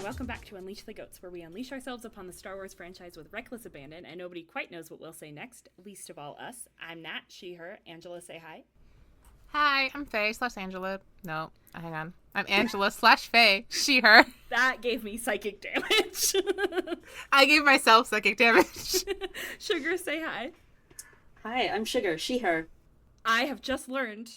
welcome back to Unleash the Goats, where we unleash ourselves upon the Star Wars franchise with reckless abandon, and nobody quite knows what we'll say next, least of all us. I'm Nat, she, her. Angela, say hi. Hi, I'm Faye / Angela. No, hang on. I'm Angela / Faye, she, her. That gave me psychic damage. I gave myself psychic damage. Sugar, say hi. Hi, I'm Sugar, she, her. I have just learned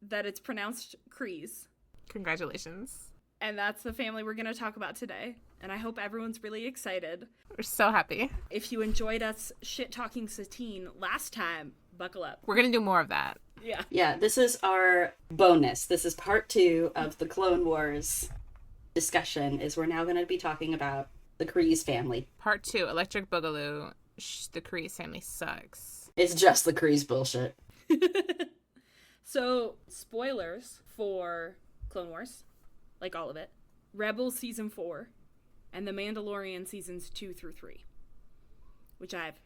that it's pronounced Kryze. Congratulations. And that's the family we're going to talk about today. And I hope everyone's really excited. We're so happy. If you enjoyed us shit-talking Satine last time, buckle up. We're going to do more of that. Yeah. Yeah, this is our bonus. This is part 2 of the Clone Wars discussion, is we're now going to be talking about the Kryze family. Part 2, Electric Boogaloo. The Kryze family sucks. It's just the Kryze bullshit. So, spoilers for Clone Wars. Like all of it. Rebels Season 4. And The Mandalorian Seasons 2 through 3. Which I've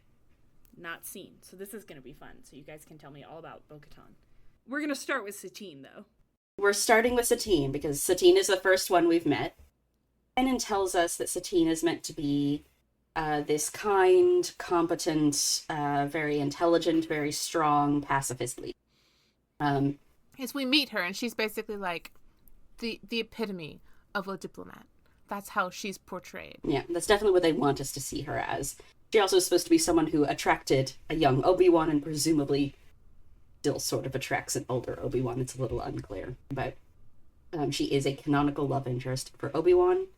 not seen. So this is going to be fun. So you guys can tell me all about Bo-Katan. We're going to start with Satine, though. We're starting with Satine, because Satine is the first one we've met. Kanan tells us that Satine is meant to be this kind, competent, very intelligent, very strong pacifist leader. As we meet her, and she's basically like the epitome of a diplomat. That's how she's portrayed. Yeah, that's definitely what they want us to see her as. She also is supposed to be someone who attracted a young Obi-Wan and presumably still sort of attracts an older Obi-Wan. It's a little unclear. But she is a canonical love interest for Obi-Wan.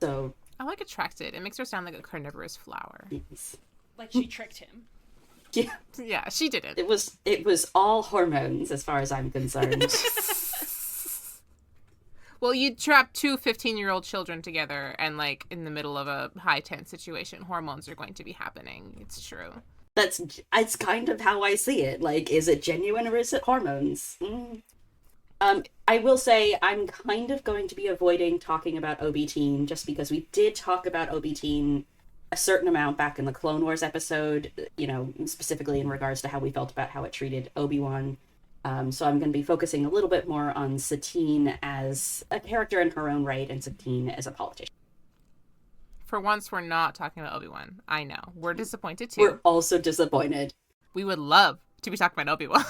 So I like attracted. It makes her sound like a carnivorous flower. yes. Like she tricked him. Yeah. Yeah, she did it. It was all hormones as far as I'm concerned. Well, you trap 2 15-year-old children together and, like, in the middle of a high-tense situation, hormones are going to be happening. It's true. It's kind of how I see it. Like, is it genuine or is it hormones? I will say I'm kind of going to be avoiding talking about Obi-Teen just because we did talk about Obi-Teen a certain amount back in the Clone Wars episode, you know, specifically in regards to how we felt about how it treated Obi-Wan. So I'm going to be focusing a little bit more on Satine as a character in her own right and Satine as a politician. For once, we're not talking about Obi-Wan. I know. We're disappointed, too. We're also disappointed. We would love to be talking about Obi-Wan.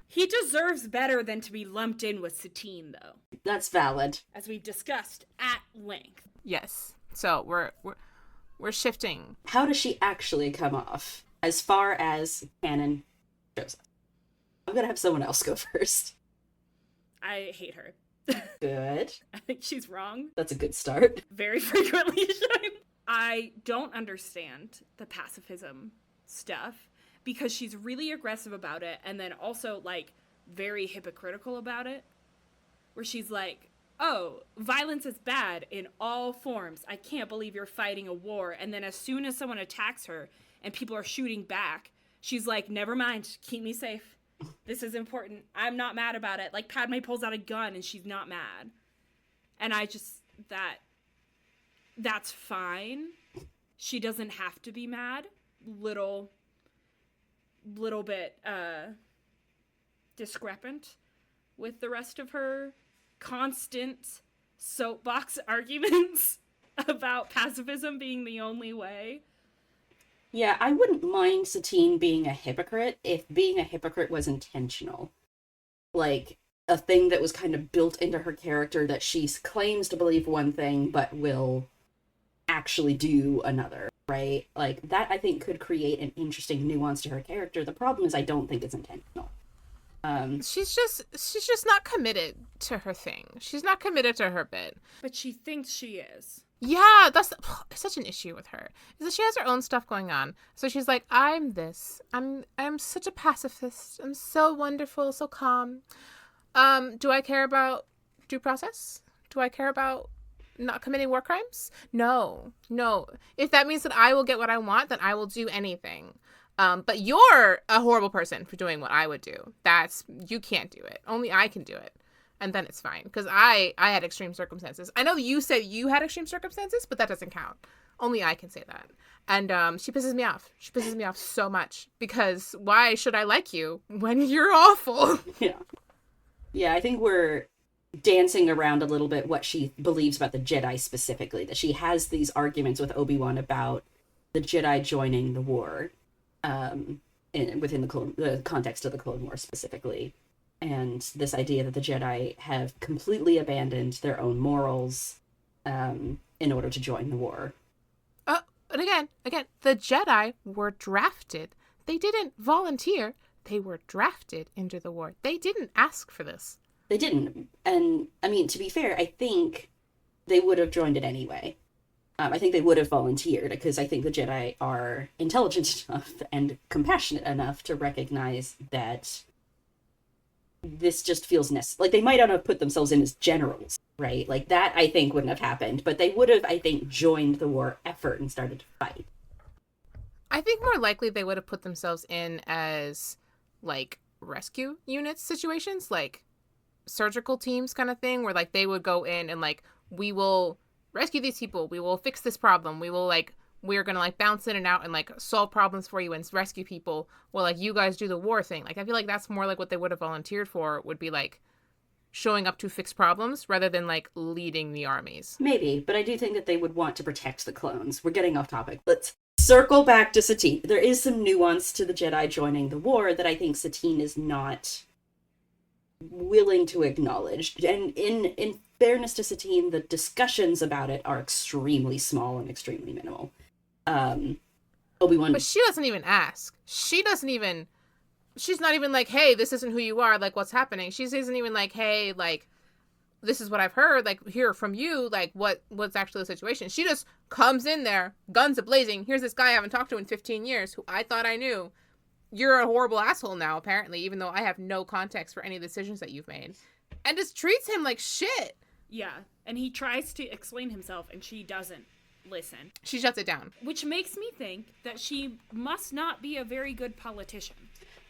He deserves better than to be lumped in with Satine, though. That's valid. As we've discussed at length. Yes. So we're shifting. How does she actually come off as far as canon shows us? I'm going to have someone else go first. I hate her. Good. I think she's wrong. That's a good start. Very frequently shown. I don't understand the pacifism stuff because she's really aggressive about it and then also, like, very hypocritical about it. Where she's like, oh, violence is bad in all forms. I can't believe you're fighting a war. And then as soon as someone attacks her and people are shooting back, she's like, never mind, keep me safe. This is important. I'm not mad about it. Like, Padme pulls out a gun and she's not mad. And I just, that's fine. She doesn't have to be mad. Little bit discrepant with the rest of her constant soapbox arguments about pacifism being the only way. Yeah, I wouldn't mind Satine being a hypocrite if being a hypocrite was intentional. Like, a thing that was kind of built into her character that she claims to believe one thing, but will actually do another, right? Like, that I think could create an interesting nuance to her character. The problem is I don't think it's intentional. She's just not committed to her thing. She's not committed to her bit. But she thinks she is. Yeah, that's such an issue with her. Is that she has her own stuff going on. So she's like, I'm this. I'm such a pacifist. I'm so wonderful, so calm. Do I care about due process? Do I care about not committing war crimes? No. If that means that I will get what I want, then I will do anything. But you're a horrible person for doing what I would do. You can't do it. Only I can do it. And then it's fine. Because I had extreme circumstances. I know you said you had extreme circumstances, but that doesn't count. Only I can say that. And she pisses me off. She pisses me off so much. Because why should I like you when you're awful? Yeah. Yeah, I think we're dancing around a little bit what she believes about the Jedi specifically, that she has these arguments with Obi-Wan about the Jedi joining the war, within the context of the Clone Wars specifically, and this idea that the Jedi have completely abandoned their own morals in order to join the war. And again, the Jedi were drafted. They didn't volunteer. They were drafted into the war. They didn't ask for this. They didn't. And, I mean, to be fair, I think they would have joined it anyway. I think they would have volunteered, because I think the Jedi are intelligent enough and compassionate enough to recognize that this just feels necessary. Like, they might not have put themselves in as generals, right? Like, that, I think, wouldn't have happened. But they would have, I think, joined the war effort and started to fight. I think more likely they would have put themselves in as, like, rescue units situations, like surgical teams kind of thing, where, like, they would go in and, like, we will rescue these people, we will fix this problem, we're gonna, like, bounce in and out and, like, solve problems for you and rescue people while, like, you guys do the war thing. Like, I feel like that's more like what they would have volunteered for, would be, like, showing up to fix problems rather than, like, leading the armies. Maybe, but I do think that they would want to protect the clones. We're getting off topic. Let's circle back to Satine. There is some nuance to the Jedi joining the war that I think Satine is not willing to acknowledge. And in fairness to Satine, the discussions about it are extremely small and extremely minimal. Obi-Wan... But she doesn't even ask. She's not even like, hey, this isn't who you are, like, what's happening? She isn't even like, hey, like, this is what I've heard, like, hear from you, like, what's actually the situation. She just comes in there, guns a-blazing, here's this guy I haven't talked to in 15 years, who I thought I knew. You're a horrible asshole now, apparently, even though I have no context for any decisions that you've made. And just treats him like shit. Yeah, and he tries to explain himself, and she doesn't listen. She shuts it down. Which makes me think that she must not be a very good politician.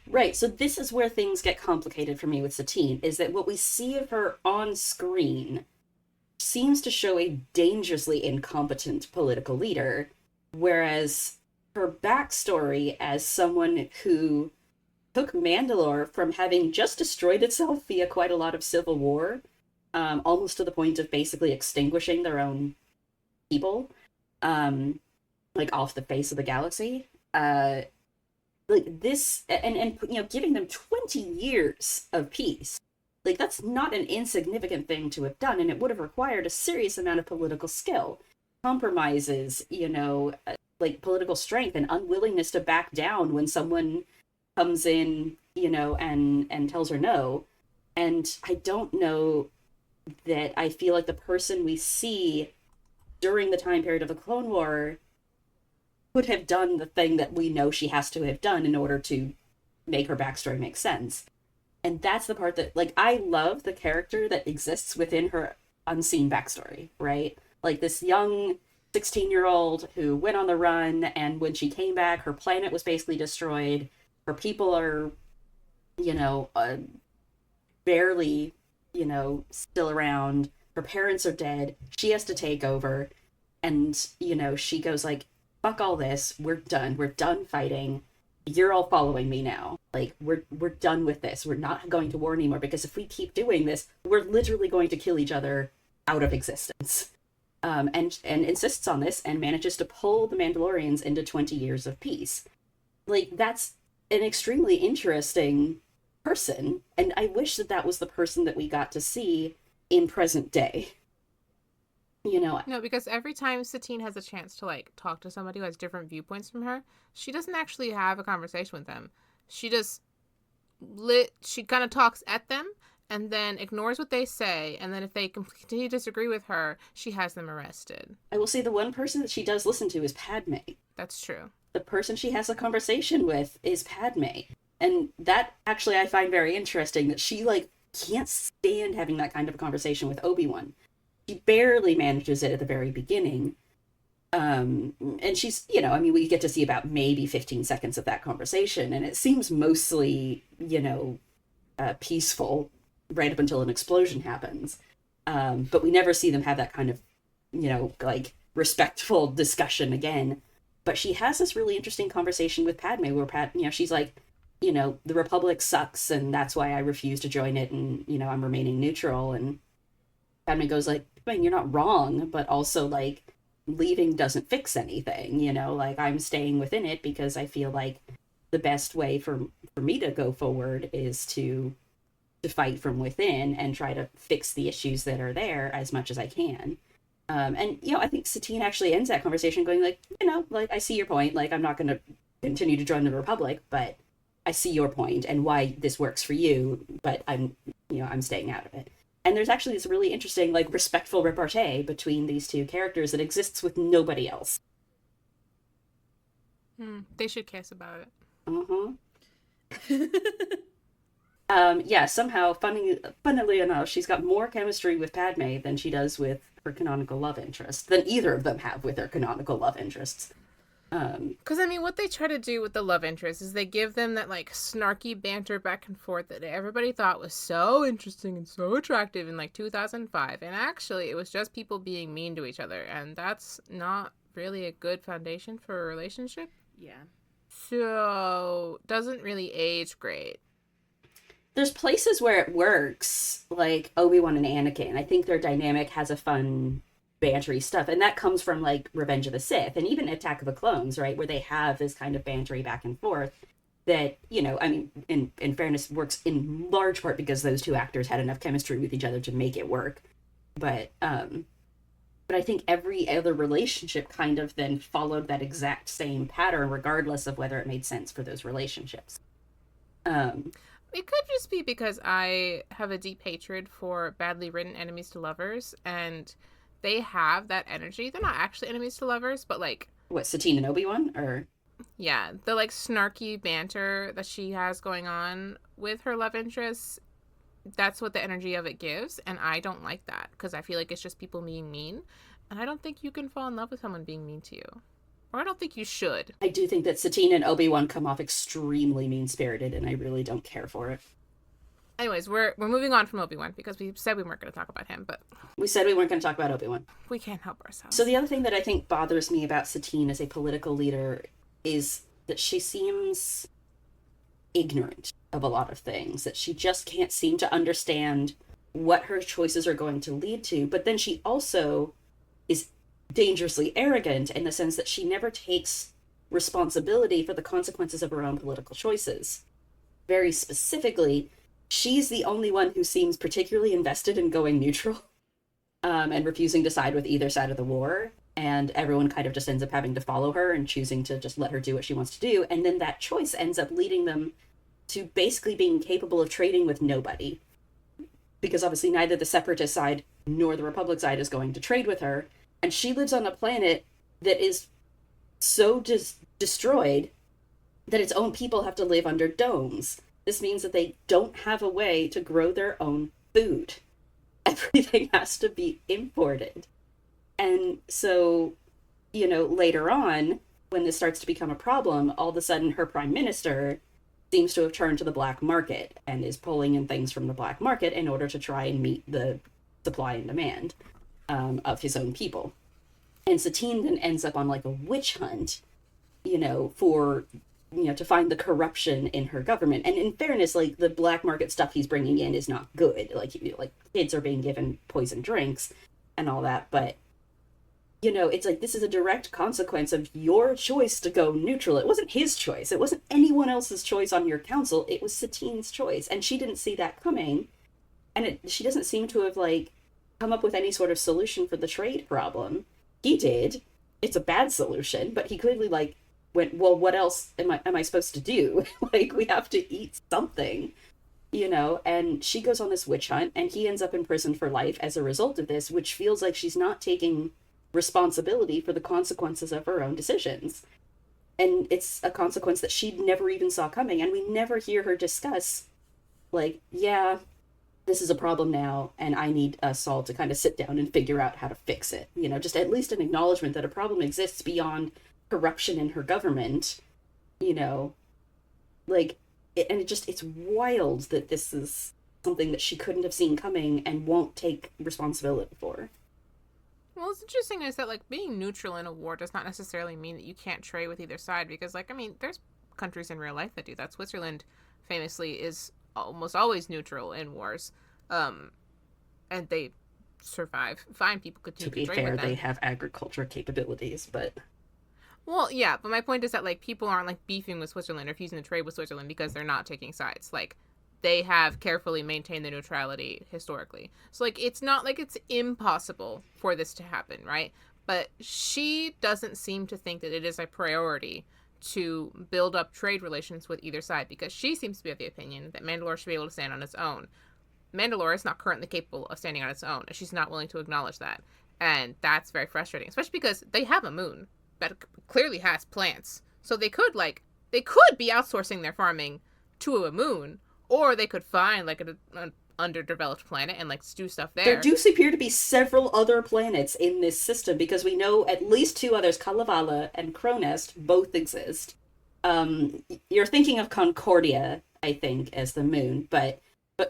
Right, so this is where things get complicated for me with Satine, is that what we see of her on screen seems to show a dangerously incompetent political leader, whereas her backstory as someone who took Mandalore from having just destroyed itself via quite a lot of civil war, almost to the point of basically extinguishing their own people, like, off the face of the galaxy, like, this, and you know, giving them 20 years of peace, like, that's not an insignificant thing to have done, and it would have required a serious amount of political skill, compromises, you know, like, political strength and unwillingness to back down when someone comes in, you know, and tells her no. And I don't know that I feel like the person we see during the time period of the Clone War could have done the thing that we know she has to have done in order to make her backstory make sense. And that's the part that, like, I love the character that exists within her unseen backstory, right? Like, this young 16-year-old who went on the run, and when she came back, her planet was basically destroyed. Her people are, you know, barely, you know, still around. Her parents are dead. She has to take over. And, you know, she goes like, fuck all this. We're done. We're done fighting. You're all following me now. Like, we're done with this. We're not going to war anymore, because if we keep doing this, we're literally going to kill each other out of existence. And insists on this and manages to pull the Mandalorians into 20 years of peace. Like, that's an extremely interesting person, and I wish that that was the person that we got to see in present day. You know? No, because every time Satine has a chance to, like, talk to somebody who has different viewpoints from her, she doesn't actually have a conversation with them. She just she kind of talks at them and then ignores what they say, and then if they continue to disagree with her, she has them arrested. I will say the one person that she does listen to is Padme. That's true. The person she has a conversation with is Padme. And that, actually, I find very interesting, that she, like, can't stand having that kind of a conversation with Obi-Wan. She barely manages it at the very beginning. And she's, you know, I mean, we get to see about maybe 15 seconds of that conversation, and it seems mostly, you know, peaceful right up until an explosion happens. But we never see them have that kind of, you know, like, respectful discussion again. But she has this really interesting conversation with Padme, where you know, she's like, you know, the Republic sucks, and that's why I refuse to join it, and, you know, I'm remaining neutral. And Padme goes like, I mean, you're not wrong, but also like leaving doesn't fix anything, you know, like I'm staying within it because I feel like the best way for me to go forward is to fight from within and try to fix the issues that are there as much as I can. And you know, I think Satine actually ends that conversation going like, you know, like I see your point. Like I'm not going to continue to join the Republic, but I see your point and why this works for you. But I'm staying out of it. And there's actually this really interesting, like, respectful repartee between these two characters that exists with nobody else. They should kiss about it. Yeah, somehow, funnily enough, she's got more chemistry with Padme than she does with her canonical love interest, than either of them have with their canonical love interests. Because, I mean, what they try to do with the love interest is they give them that, like, snarky banter back and forth that everybody thought was so interesting and so attractive in, like, 2005. And actually, it was just people being mean to each other. And that's not really a good foundation for a relationship. Yeah. So, doesn't really age great. There's places where it works, like Obi-Wan and Anakin. I think their dynamic has a fun, bantery stuff, and that comes from, like, Revenge of the Sith, and even Attack of the Clones, right, where they have this kind of bantery back and forth that, you know, I mean, in fairness, works in large part because those two actors had enough chemistry with each other to make it work. But I think every other relationship kind of then followed that exact same pattern, regardless of whether it made sense for those relationships. It could just be because I have a deep hatred for badly written enemies to lovers, and they have that energy. They're not actually enemies to lovers, but, like... What, Satine and Obi-Wan? Or... Yeah, the, like, snarky banter that she has going on with her love interests, that's what the energy of it gives, and I don't like that, because I feel like it's just people being mean, and I don't think you can fall in love with someone being mean to you. Or I don't think you should. I do think that Satine and Obi-Wan come off extremely mean-spirited, and I really don't care for it. Anyways, we're moving on from Obi-Wan, because we said we weren't going to talk about him, but... We said we weren't going to talk about Obi-Wan. We can't help ourselves. So the other thing that I think bothers me about Satine as a political leader is that she seems ignorant of a lot of things, that she just can't seem to understand what her choices are going to lead to, but then she also is dangerously arrogant in the sense that she never takes responsibility for the consequences of her own political choices. Very specifically, she's the only one who seems particularly invested in going neutral and refusing to side with either side of the war, and everyone kind of just ends up having to follow her and choosing to just let her do what she wants to do, and then that choice ends up leading them to basically being capable of trading with nobody. Because obviously neither the Separatist side nor the Republic side is going to trade with her, and she lives on a planet that is so destroyed that its own people have to live under domes. This means that they don't have a way to grow their own food. Everything has to be imported. And so, you know, later on, when this starts to become a problem, all of a sudden her prime minister seems to have turned to the black market and is pulling in things from the black market in order to try and meet the supply and demand of his own people. And Satine then ends up on, like, a witch hunt, you know, for, you know, to find the corruption in her government. And in fairness, like, the black market stuff he's bringing in is not good. Like, kids are being given poison drinks and all that. But, you know, it's like, this is a direct consequence of your choice to go neutral. It wasn't his choice. It wasn't anyone else's choice on your council. It was Satine's choice. And she didn't see that coming. And she doesn't seem to have, like, come up with any sort of solution for the trade problem. He did. It's a bad solution, but he clearly, like, went, well, what else am I supposed to do? Like, we have to eat something, you know? And she goes on this witch hunt, and he ends up in prison for life as a result of this, which feels like she's not taking responsibility for the consequences of her own decisions. And it's a consequence that she never even saw coming, and we never hear her discuss, like, yeah, this is a problem now, and I need us all to kind of sit down and figure out how to fix it. You know, just at least an acknowledgement that a problem exists beyond corruption in her government, you know, like, it's wild that this is something that she couldn't have seen coming and won't take responsibility for. Well, what's interesting is that, like, being neutral in a war does not necessarily mean that you can't trade with either side, because, like, I mean, there's countries in real life that do that. Switzerland famously is almost always neutral in wars, and they survive. Fine, people To continue be trade fair, with them. they have agriculture capabilities, but... Well, yeah, but my point is that, like, people aren't, like, beefing with Switzerland or refusing to trade with Switzerland because they're not taking sides. Like, they have carefully maintained their neutrality historically. So, like, it's not like it's impossible for this to happen, right? But she doesn't seem to think that it is a priority to build up trade relations with either side, because she seems to be of the opinion that Mandalore should be able to stand on its own. Mandalore is not currently capable of standing on its own, and she's not willing to acknowledge that. And that's very frustrating, especially because they have a moon that clearly has plants. So they could be outsourcing their farming to a moon, or they could find, like, an underdeveloped planet and, like, do stuff there. There do appear to be several other planets in this system, because we know at least 2 others, Kalevala and Cronest, both exist. You're thinking of Concordia, I think, as the moon, but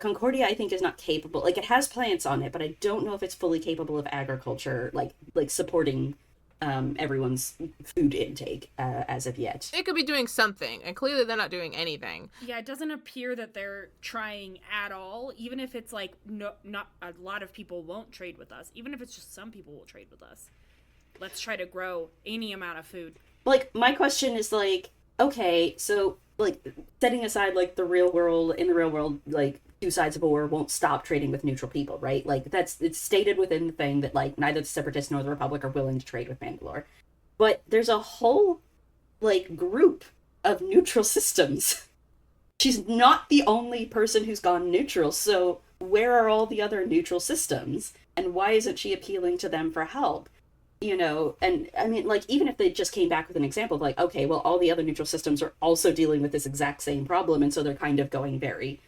Concordia, I think, is not capable. Like, it has plants on it, but I don't know if it's fully capable of agriculture, like supporting everyone's food intake as of yet. It could be doing something, and clearly they're not doing anything. Yeah, it doesn't appear that they're trying at all, even if it's like not a lot of people won't trade with us. Even if it's just some people will trade with us. Let's try to grow any amount of food. Like, my question is, like, okay, so, like, setting aside, like, in the real world, like, 2 sides of a war won't stop trading with neutral people, right? Like, it's stated within the thing that, like, neither the Separatists nor the Republic are willing to trade with Mandalore. But there's a whole, like, group of neutral systems. She's not the only person who's gone neutral, so where are all the other neutral systems? And why isn't she appealing to them for help? You know, and I mean, like, even if they just came back with an example of, like, okay, well, all the other neutral systems are also dealing with this exact same problem, and so they're kind of going very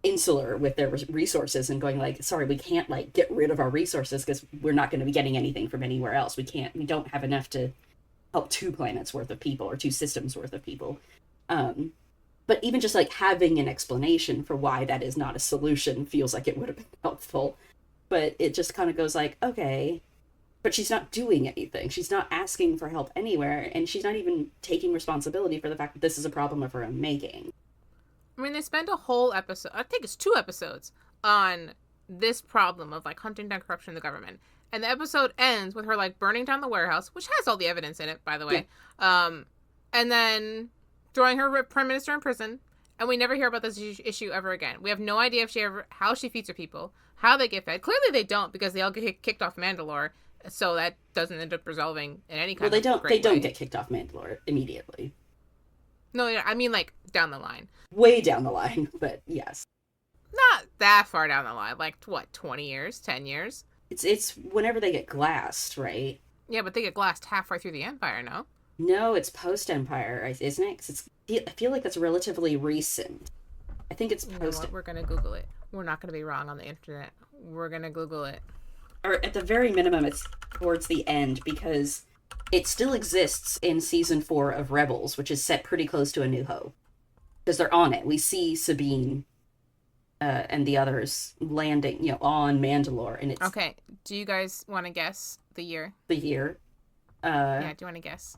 insular with their resources and going, like, sorry, we can't, like, get rid of our resources because we're not going to be getting anything from anywhere else. We don't have enough to help 2 planets worth of people or 2 systems worth of people. But even just, like, having an explanation for why that is not a solution feels like it would have been helpful. But it just kind of goes like, okay, but she's not doing anything. She's not asking for help anywhere, and she's not even taking responsibility for the fact that this is a problem of her own making. I mean, they spend a whole episode, I think it's 2 episodes, on this problem of, like, hunting down corruption in the government. And the episode ends with her, like, burning down the warehouse, which has all the evidence in it, by the way. Yeah. And then throwing her prime minister in prison. And we never hear about this issue ever again. We have no idea how she feeds her people, how they get fed. Clearly they don't, because they all get kicked off Mandalore. So that doesn't end up resolving in any kind of Well, they don't way. get kicked off Mandalore immediately. No, I mean, like, down the line. Way down the line, but yes. Not that far down the line. Like, what, 20 years? 10 years? It's whenever they get glassed, right? Yeah, but they get glassed halfway through the Empire, no? No, it's post-Empire, isn't it? 'Cause I feel like that's relatively recent. I think it's post... You know what? We're going to Google it. We're not going to be wrong on the internet. We're going to Google it. Or at the very minimum, it's towards the end, because it still exists in Season 4 of Rebels, which is set pretty close to A New Hope. Because they're on it. We see Sabine and the others landing, you know, on Mandalore, and it's... Okay, do you guys want to guess the year? The year. Yeah, do you want to guess?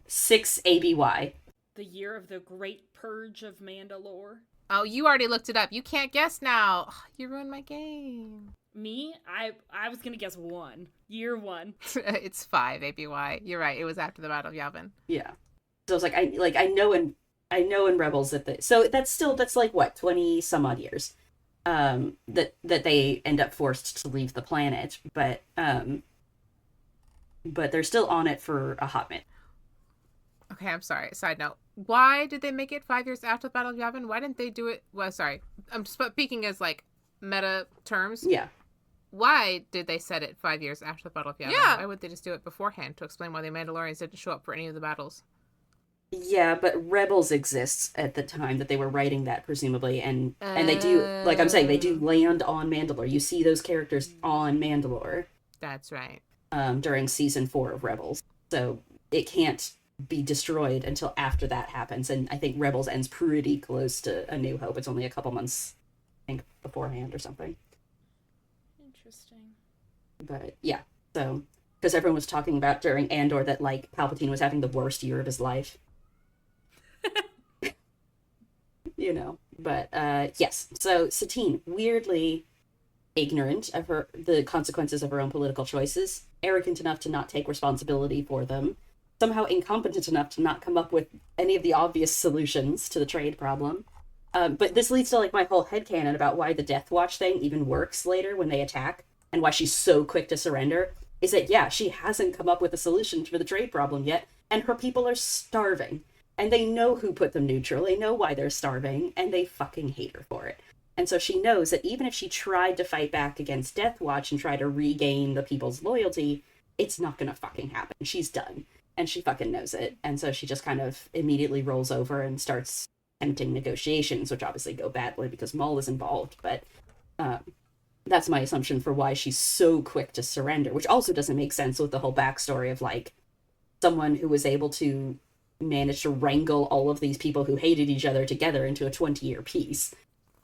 6 ABY. The year of the Great Purge of Mandalore. Oh, you already looked it up. You can't guess now. You ruined my game. Me? I was gonna guess 1. Year 1. It's 5 ABY. You're right. It was after the Battle of Yavin. Yeah. So it's like I know in Rebels so that's like what, 20 some odd years. That they end up forced to leave the planet, but they're still on it for a hot minute. Okay, I'm sorry. Side note. Why did they make it 5 years after the Battle of Yavin? Why didn't they do it? Well, sorry. I'm speaking as, like, meta terms. Yeah. Why did they set it 5 years after the Battle of Yavin? Yeah. Why would they just do it beforehand to explain why the Mandalorians didn't show up for any of the battles? Yeah, but Rebels exists at the time that they were writing that, presumably, and they do, like I'm saying, they do land on Mandalore. You see those characters on Mandalore. That's right. During Season 4 of Rebels. So it can't be destroyed until after that happens, and I think Rebels ends pretty close to A New Hope. It's only a couple months, I think, beforehand or something. Interesting. But yeah, so because everyone was talking about during Andor that, like, Palpatine was having the worst year of his life. You know, But yes, so Satine, weirdly ignorant of the consequences of her own political choices, arrogant enough to not take responsibility for them, somehow incompetent enough to not come up with any of the obvious solutions to the trade problem. But this leads to like my whole headcanon about why the Death Watch thing even works later when they attack, and why she's so quick to surrender, is that, yeah, she hasn't come up with a solution for the trade problem yet, and her people are starving. And they know who put them neutral, they know why they're starving, and they fucking hate her for it. And so she knows that even if she tried to fight back against Death Watch and try to regain the people's loyalty, it's not gonna fucking happen. She's done. And she fucking knows it. And so she just kind of immediately rolls over and starts attempting negotiations, which obviously go badly because Maul is involved. But that's my assumption for why she's so quick to surrender, which also doesn't make sense with the whole backstory of, like, someone who was able to manage to wrangle all of these people who hated each other together into a 20-year peace.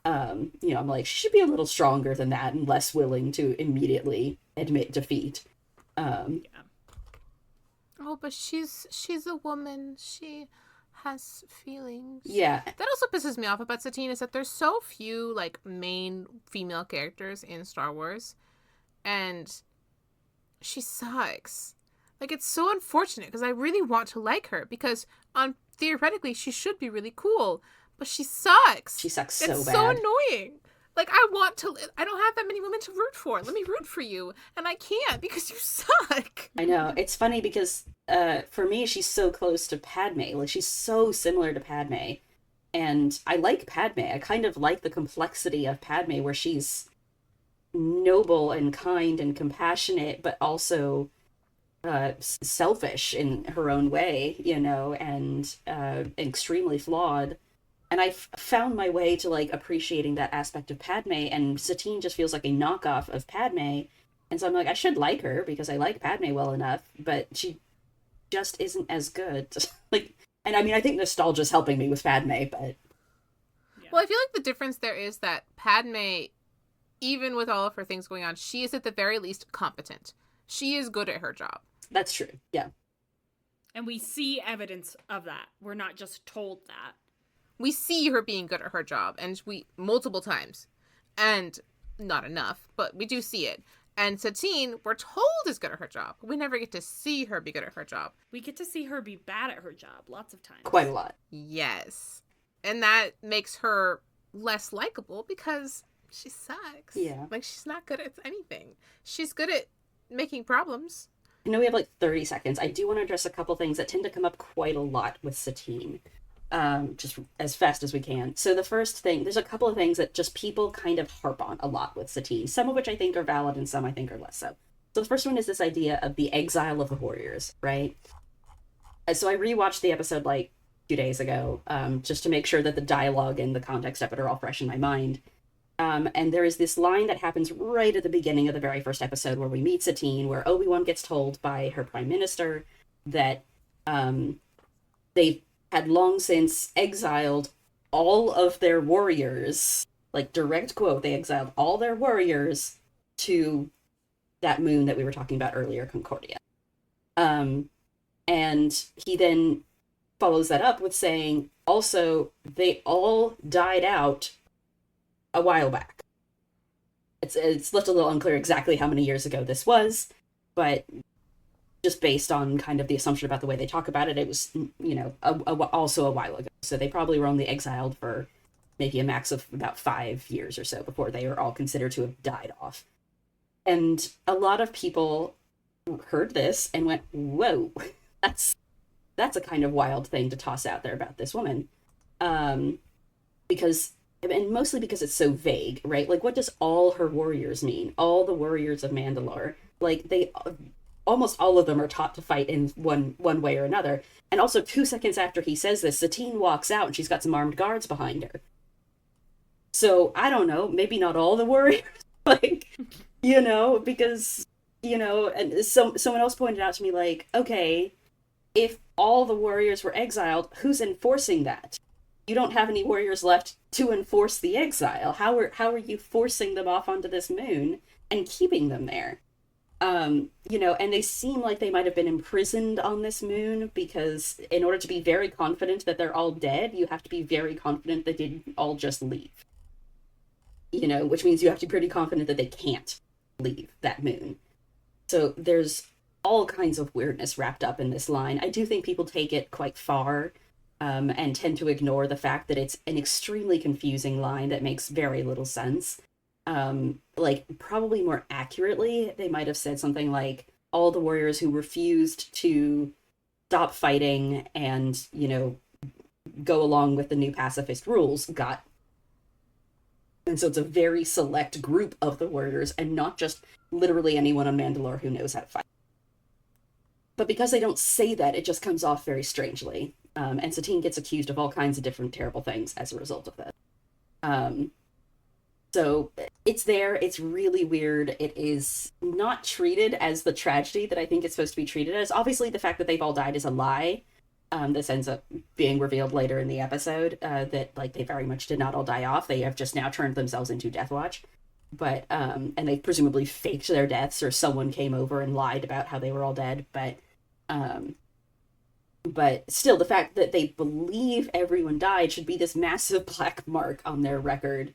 I'm like, she should be a little stronger than that and less willing to immediately admit defeat. Yeah. Oh, but she's a woman. She has feelings. Yeah. That also pisses me off about Satine, is that there's so few, like, main female characters in Star Wars, and she sucks. Like, it's so unfortunate, because I really want to like her, because theoretically she should be really cool, but she sucks. She sucks so bad. It's so annoying. Like, I don't have that many women to root for. Let me root for you. And I can't because you suck. I know. It's funny because for me, she's so close to Padme. Like, she's so similar to Padme. And I like Padme. I kind of like the complexity of Padme, where she's noble and kind and compassionate, but also selfish in her own way, and extremely flawed. And I found my way to, like, appreciating that aspect of Padme, and Satine just feels like a knockoff of Padme. And so I'm like, I should like her because I like Padme well enough, but she just isn't as good. Like, and I mean, I think nostalgia's helping me with Padme, but... Yeah. Well, I feel like the difference there is that Padme, even with all of her things going on, she is at the very least competent. She is good at her job. That's true, yeah. And we see evidence of that. We're not just told that. We see her being good at her job, and multiple times, and not enough, but we do see it. And Satine, we're told, is good at her job. We never get to see her be good at her job. We get to see her be bad at her job lots of times. Quite a lot. Yes. And that makes her less likable because she sucks. Yeah. Like, she's not good at anything. She's good at making problems. I know we have like 30 seconds. I do want to address a couple things that tend to come up quite a lot with Satine. Just as fast as we can. So the first thing, there's a couple of things that just people kind of harp on a lot with Satine, some of which I think are valid and some I think are less so. So the first one is this idea of the exile of the warriors, right? And so I rewatched the episode like 2 days ago, just to make sure that the dialogue and the context of it are all fresh in my mind. And there is this line that happens right at the beginning of the very first episode where we meet Satine, where Obi-Wan gets told by her prime minister that they had long since exiled all of their warriors, like, direct quote, they exiled all their warriors to that moon that we were talking about earlier, Concordia. And he then follows that up with saying, also, they all died out a while back. It's left a little unclear exactly how many years ago this was, but just based on kind of the assumption about the way they talk about it, it was, also a while ago. So they probably were only exiled for maybe a max of about 5 years or so before they were all considered to have died off. And a lot of people heard this and went, whoa, that's a kind of wild thing to toss out there about this woman. And mostly because it's so vague, right? Like, what does all her warriors mean? All the warriors of Mandalore. Like, almost all of them are taught to fight in one way or another. And also, 2 seconds after he says this, Satine walks out and she's got some armed guards behind her. So, I don't know, maybe not all the warriors, like, because, and someone else pointed out to me, like, okay, if all the warriors were exiled, who's enforcing that? You don't have any warriors left to enforce the exile. How are you forcing them off onto this moon and keeping them there? You know, and they seem like they might have been imprisoned on this moon because in order to be very confident that they're all dead, you have to be very confident they didn't all just leave. You know, which means you have to be pretty confident that they can't leave that moon. So there's all kinds of weirdness wrapped up in this line. I do think people take it quite far, and tend to ignore the fact that it's an extremely confusing line that makes very little sense. Like, probably more accurately, they might have said something like, all the warriors who refused to stop fighting and, you know, go along with the new pacifist rules got. And so it's a very select group of the warriors, and not just literally anyone on Mandalore who knows how to fight. But because they don't say that, it just comes off very strangely. And Satine gets accused of all kinds of different terrible things as a result of that. So it's there. It's really weird. It is not treated as the tragedy that I think it's supposed to be treated as. Obviously, the fact that they've all died is a lie. This ends up being revealed later in the episode, that, like, they very much did not all die off. They have just now turned themselves into Death Watch. But, and they presumably faked their deaths, or someone came over and lied about how they were all dead. But still, the fact that they believe everyone died should be this massive black mark on their record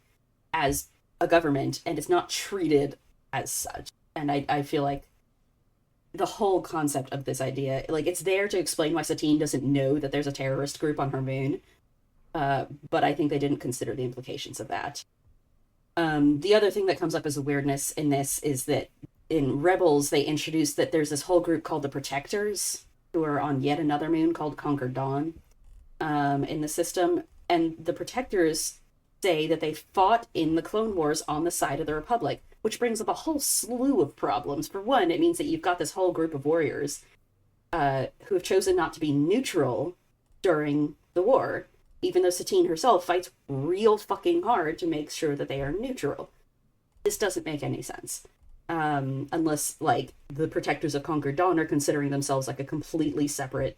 as a government, and it's not treated as such. And I feel like the whole concept of this idea, like, it's there to explain why Satine doesn't know that there's a terrorist group on her moon, but I think they didn't consider the implications of that. The other thing that comes up as a weirdness in this is that in Rebels, they introduced that there's this whole group called the Protectors, who are on yet another moon called Conquer Dawn, in the system. And the Protectors say that they fought in the Clone Wars on the side of the Republic, which brings up a whole slew of problems. For one, it means that you've got this whole group of warriors who have chosen not to be neutral during the war, even though Satine herself fights real fucking hard to make sure that they are neutral. This doesn't make any sense. Unless, like, the Protectors of Conquer Dawn are considering themselves like a completely separate,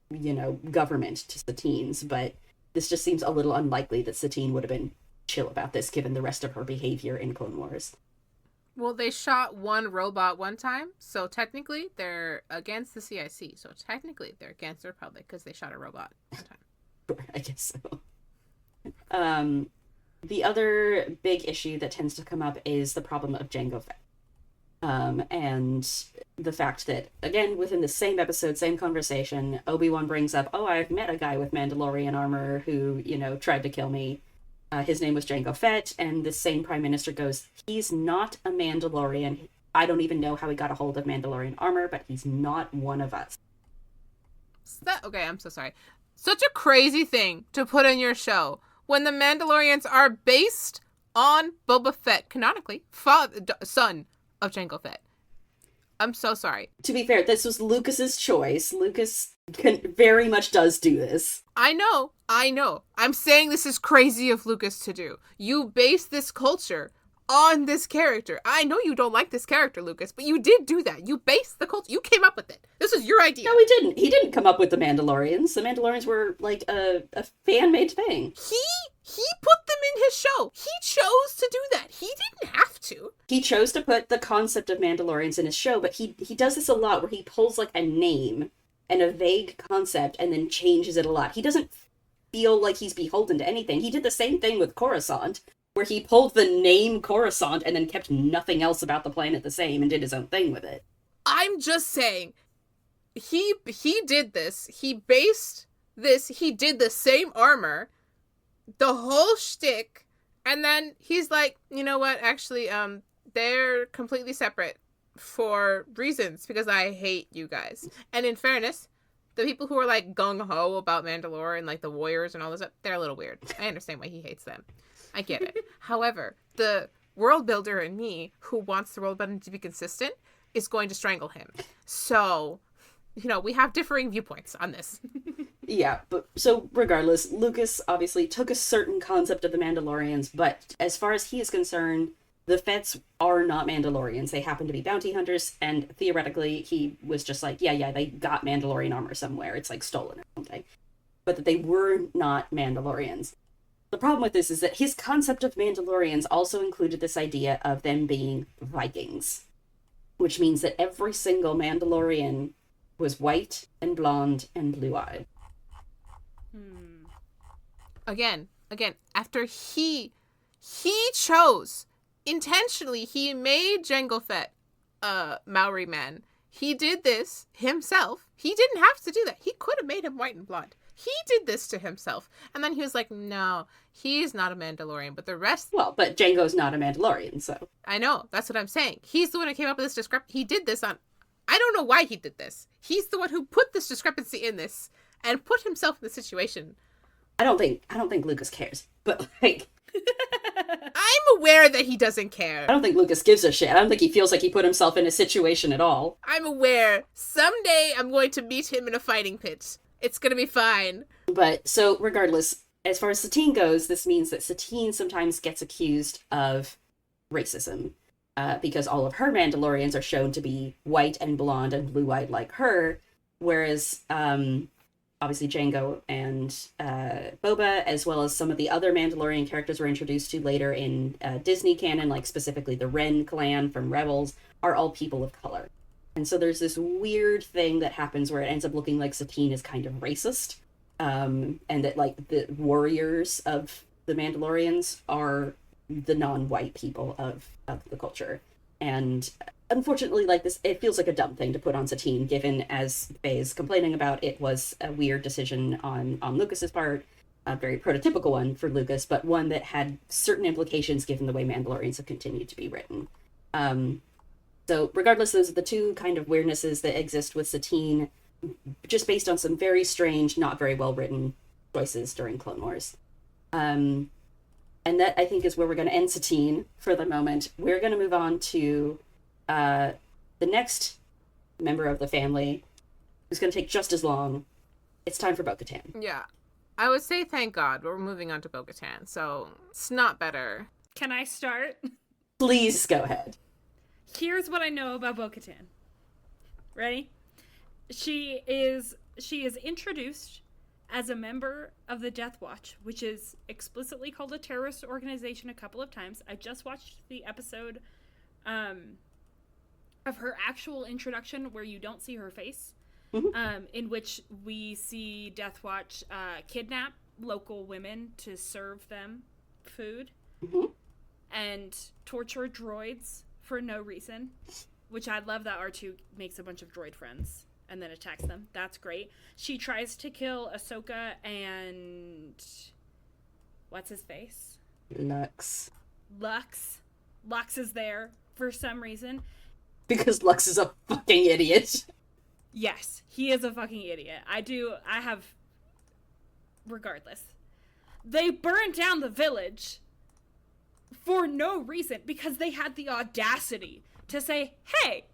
you know, government to Satine's, but this just seems a little unlikely that Satine would have been chill about this, given the rest of her behavior in Clone Wars. Well, they shot one robot one time, so technically they're against the CIC, so technically they're against the Republic because they shot a robot one time. Sure, I guess so. The other big issue that tends to come up is the problem of Jango Fett. And the fact that, again, within the same episode, same conversation, Obi-Wan brings up, oh, I've met a guy with Mandalorian armor who, you know, tried to kill me. His name was Jango Fett, and the same Prime Minister goes, he's not a Mandalorian. I don't even know how he got a hold of Mandalorian armor, but he's not one of us. Okay, I'm so sorry. Such a crazy thing to put in your show when the Mandalorians are based on Boba Fett, canonically, son of Jango Fett. I'm so sorry. To be fair, this was Lucas's choice. Lucas very much does do this. I know. I'm saying this is crazy of Lucas to do. You base this culture on this character. I know you don't like this character, Lucas, but you did do that. You based the culture. You came up with it. This was your idea. No, he didn't. He didn't come up with the Mandalorians. The Mandalorians were, like, a fan-made thing. He put them in his show. He chose to do that. He didn't have to. He chose to put the concept of Mandalorians in his show, but he does this a lot where he pulls, like, a name and a vague concept and then changes it a lot. He doesn't feel like he's beholden to anything. He did the same thing with Coruscant, where he pulled the name Coruscant and then kept nothing else about the planet the same and did his own thing with it. I'm just saying, he did this. He based this. He did the same armor, the whole shtick, and then he's like, you know what? Actually, they're completely separate for reasons because I hate you guys. And in fairness, the people who are like gung-ho about Mandalore and like the warriors and all this stuff, they're a little weird. I understand why he hates them. I get it. However, the world builder in me who wants the world building to be consistent is going to strangle him. So, you know, we have differing viewpoints on this. Yeah, but so regardless, Lucas obviously took a certain concept of the Mandalorians, but as far as he is concerned, the Fetts are not Mandalorians. They happen to be bounty hunters, and theoretically, he was just like, yeah, they got Mandalorian armor somewhere. It's like stolen or something. But that they were not Mandalorians. The problem with this is that his concept of Mandalorians also included this idea of them being Vikings, which means that every single Mandalorian was white and blonde and blue-eyed. Again, after he chose, intentionally, he made Jango Fett a Maori man. He did this himself. He didn't have to do that. He could have made him white and blonde. He did this to himself. And then he was like, no, he's not a Mandalorian, but the rest... Well, but Jango's not a Mandalorian, so... I know, that's what I'm saying. He's the one who came up with this discrepancy. He did this on... I don't know why he did this. He's the one who put this discrepancy in this and put himself in the situation. I don't think Lucas cares, but, like... I'm aware that he doesn't care. I don't think Lucas gives a shit. I don't think he feels like he put himself in a situation at all. I'm aware. Someday I'm going to meet him in a fighting pit. It's gonna be fine. But, so, regardless, as far as Satine goes, this means that Satine sometimes gets accused of racism. Because all of her Mandalorians are shown to be white and blonde and blue-eyed like her, whereas, obviously Jango and Boba, as well as some of the other Mandalorian characters we're introduced to later in Disney canon, like specifically the Ren clan from Rebels, are all people of color. And so there's this weird thing that happens where it ends up looking like Satine is kind of racist, and that, like, the warriors of the Mandalorians are the non-white people of the culture. And unfortunately, like, this, it feels like a dumb thing to put on Satine, given, as Faye is complaining about, it was a weird decision on Lucas's part, a very prototypical one for Lucas, but one that had certain implications given the way Mandalorians have continued to be written. So regardless, those are the two kind of weirdnesses that exist with Satine, just based on some very strange, not very well written choices during Clone Wars. And that, I think, is where we're going to end Satine for the moment. We're going to move on to the next member of the family, who's going to take just as long. It's time for Bo-Katan. Yeah. I would say thank God, but we're moving on to Bo-Katan, so it's not better. Can I start? Please go ahead. Here's what I know about Bo-Katan. Ready? She is introduced as a member of the Death Watch, which is explicitly called a terrorist organization a couple of times. I just watched the episode of her actual introduction where you don't see her face, in which we see Death Watch kidnap local women to serve them food and torture droids for no reason, which I love that R2 makes a bunch of droid friends and then attacks them. That's great. She tries to kill Ahsoka and... what's his face? Lux. Lux is there for some reason. Because Lux is a fucking idiot. Yes, he is a fucking idiot. Regardless. They burned down the village for no reason because they had the audacity to say, hey,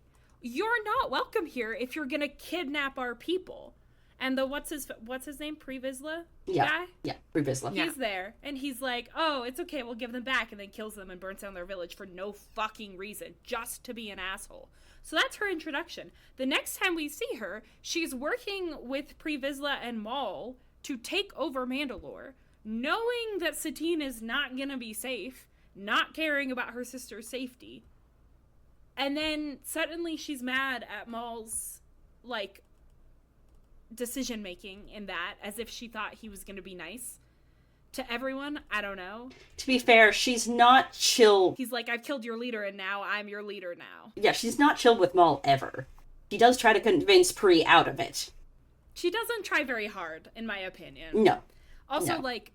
you're not welcome here if you're gonna kidnap our people. And the what's his name, Pre Vizsla guy? Yeah, Pre Vizsla. He's there, and he's like, oh, it's okay, we'll give them back, and then kills them and burns down their village for no fucking reason, just to be an asshole. So that's her introduction. The next time we see her, she's working with Pre Vizsla and Maul to take over Mandalore, knowing that Satine is not gonna be safe, not caring about her sister's safety. And then suddenly she's mad at Maul's, like, decision-making in that, as if she thought he was going to be nice to everyone. I don't know. To be fair, she's not chill. He's like, I've killed your leader, and now I'm your leader now. Yeah, she's not chill with Maul ever. She does try to convince Pre out of it. She doesn't try very hard, in my opinion. No. Also, No. like,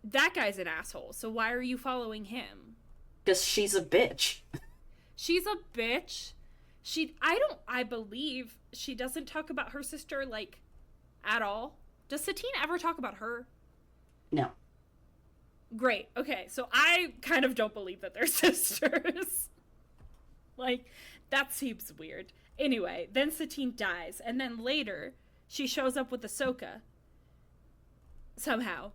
that guy's an asshole, so why are you following him? Because she's a bitch. She's a bitch. I believe she doesn't talk about her sister, like, at all. Does Satine ever talk about her? No. Great. Okay, so I kind of don't believe that they're sisters. Like, that seems weird. Anyway, then Satine dies, and then later, she shows up with Ahsoka. Somehow.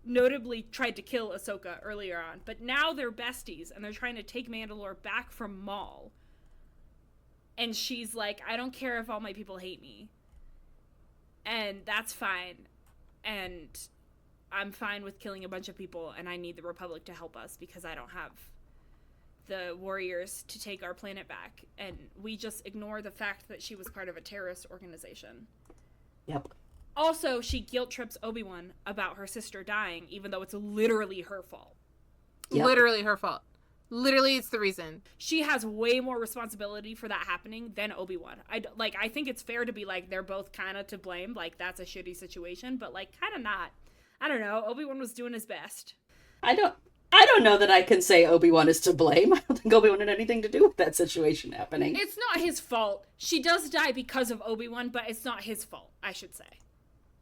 Notably tried to kill Ahsoka earlier on, but now they're besties and they're trying to take Mandalore back from Maul. And she's like, I don't care if all my people hate me. And that's fine. And I'm fine with killing a bunch of people, and I need the Republic to help us because I don't have the warriors to take our planet back, and we just ignore the fact that she was part of a terrorist organization. Yep. Also, she guilt trips Obi-Wan about her sister dying, even though it's literally her fault. Yep. Literally her fault. Literally, it's the reason. She has way more responsibility for that happening than Obi-Wan. I think it's fair to be like, they're both kind of to blame. Like, that's a shitty situation, but, like, kind of not. I don't know. Obi-Wan was doing his best. I don't know that I can say Obi-Wan is to blame. I don't think Obi-Wan had anything to do with that situation happening. It's not his fault. She does die because of Obi-Wan, but it's not his fault, I should say.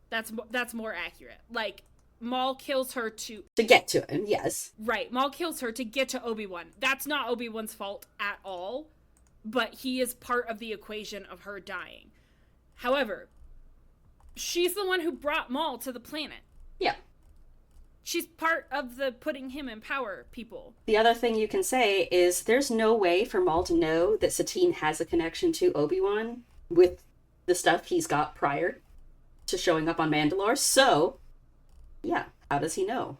That's more accurate. Like, Maul kills her to get to him, yes. Right, Maul kills her to get to Obi-Wan. That's not Obi-Wan's fault at all, but he is part of the equation of her dying. However, she's the one who brought Maul to the planet. Yeah. She's part of the putting him in power people. The other thing you can say is there's no way for Maul to know that Satine has a connection to Obi-Wan with the stuff he's got prior to showing up on Mandalore. So, yeah, how does he know?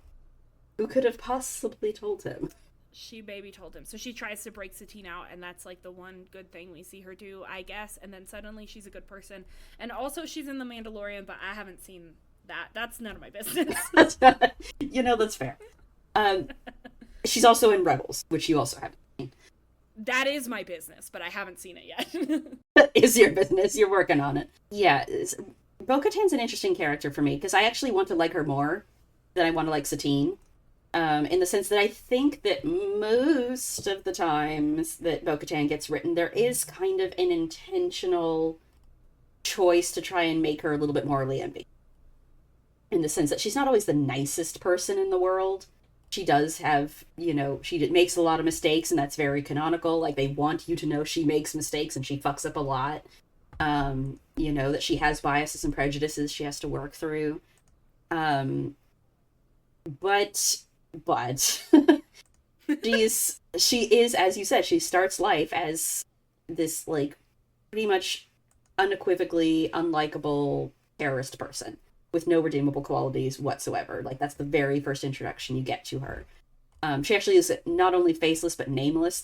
Who could have possibly told him? She maybe told him. So she tries to break Satine out, and that's like the one good thing we see her do, I guess. And then suddenly she's a good person. And also she's in The Mandalorian, but I haven't seen that. That's none of my business. That's fair. She's also in Rebels, which you also haven't seen. That is my business, but I haven't seen it yet. That is your business. You're working on it. Yeah. Bo-Katan's an interesting character for me, because I actually want to like her more than I want to like Satine. In the sense that I think that most of the times that Bo-Katan gets written, there is kind of an intentional choice to try and make her a little bit morally ambiguous. In the sense that she's not always the nicest person in the world. She does have, she makes a lot of mistakes, and that's very canonical. Like, they want you to know she makes mistakes and she fucks up a lot. That she has biases and prejudices she has to work through. But she is, as you said, she starts life as this, like, pretty much unequivocally unlikable terrorist person with no redeemable qualities whatsoever. Like, that's the very first introduction you get to her. She actually is not only faceless but nameless.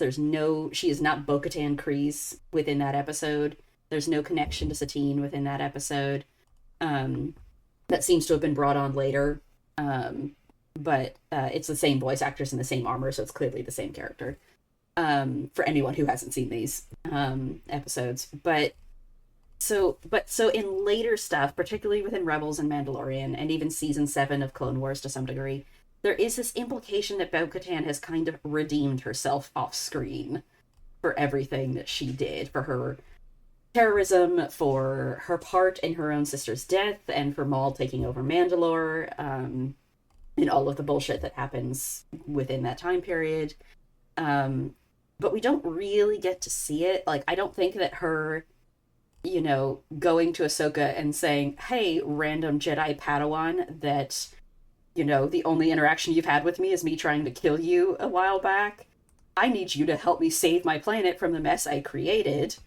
She is not Bo-Katan Kryze within that episode. There's no connection to Satine within that episode. That seems to have been brought on later. But it's the same voice actors and the same armor, so it's clearly the same character. For anyone who hasn't seen these episodes. So in later stuff, particularly within Rebels and Mandalorian, and even Season 7 of Clone Wars to some degree, there is this implication that Bo-Katan has kind of redeemed herself off screen for everything that she did, for her terrorism, for her part in her own sister's death, and for Maul taking over Mandalore, and all of the bullshit that happens within that time period. But we don't really get to see it. Like, I don't think that her, going to Ahsoka and saying, hey, random Jedi Padawan, that, the only interaction you've had with me is me trying to kill you a while back. I need you to help me save my planet from the mess I created.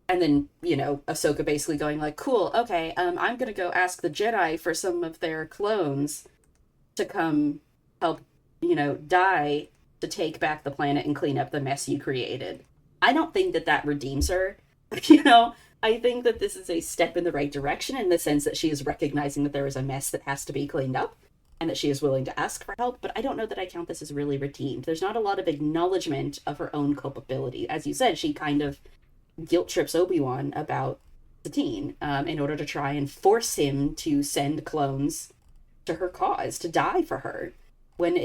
And then, Ahsoka basically going like, cool, okay, I'm gonna go ask the Jedi for some of their clones to come help, die to take back the planet and clean up the mess you created. I don't think that redeems her. I think that this is a step in the right direction in the sense that she is recognizing that there is a mess that has to be cleaned up and that she is willing to ask for help, but I don't know that I count this as really redeemed. There's not a lot of acknowledgement of her own culpability. As you said, she kind of guilt trips Obi-Wan about Satine in order to try and force him to send clones to her cause, to die for her, when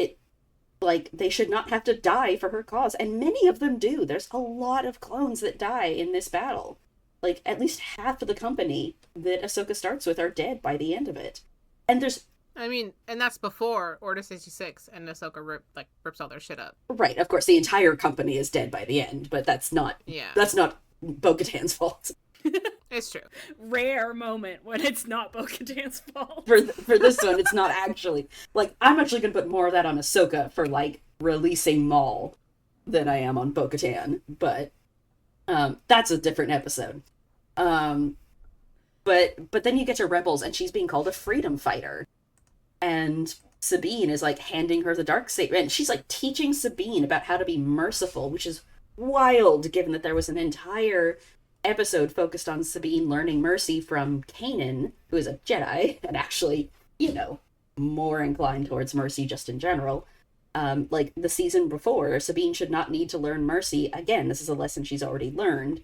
they should not have to die for her cause. And many of them do. There's a lot of clones that die in this battle. Like, at least half of the company that Ahsoka starts with are dead by the end of it. And and that's before Order 66 and Ahsoka rips all their shit up. Right, of course, the entire company is dead by the end, but that's not Bo-Katan's fault. It's true. Rare moment when it's not Bo-Katan's fault. For this one, it's not actually. Like, I'm actually going to put more of that on Ahsoka for, like, releasing Maul than I am on Bo-Katan, but that's a different episode. But then you get to Rebels, and she's being called a freedom fighter. And Sabine is like handing her the Darksaber, and she's like teaching Sabine about how to be merciful, which is wild given that there was an entire episode focused on Sabine learning mercy from Kanan, who is a Jedi, and actually, more inclined towards mercy just in general. Like the season before, Sabine should not need to learn mercy. Again, this is a lesson she's already learned.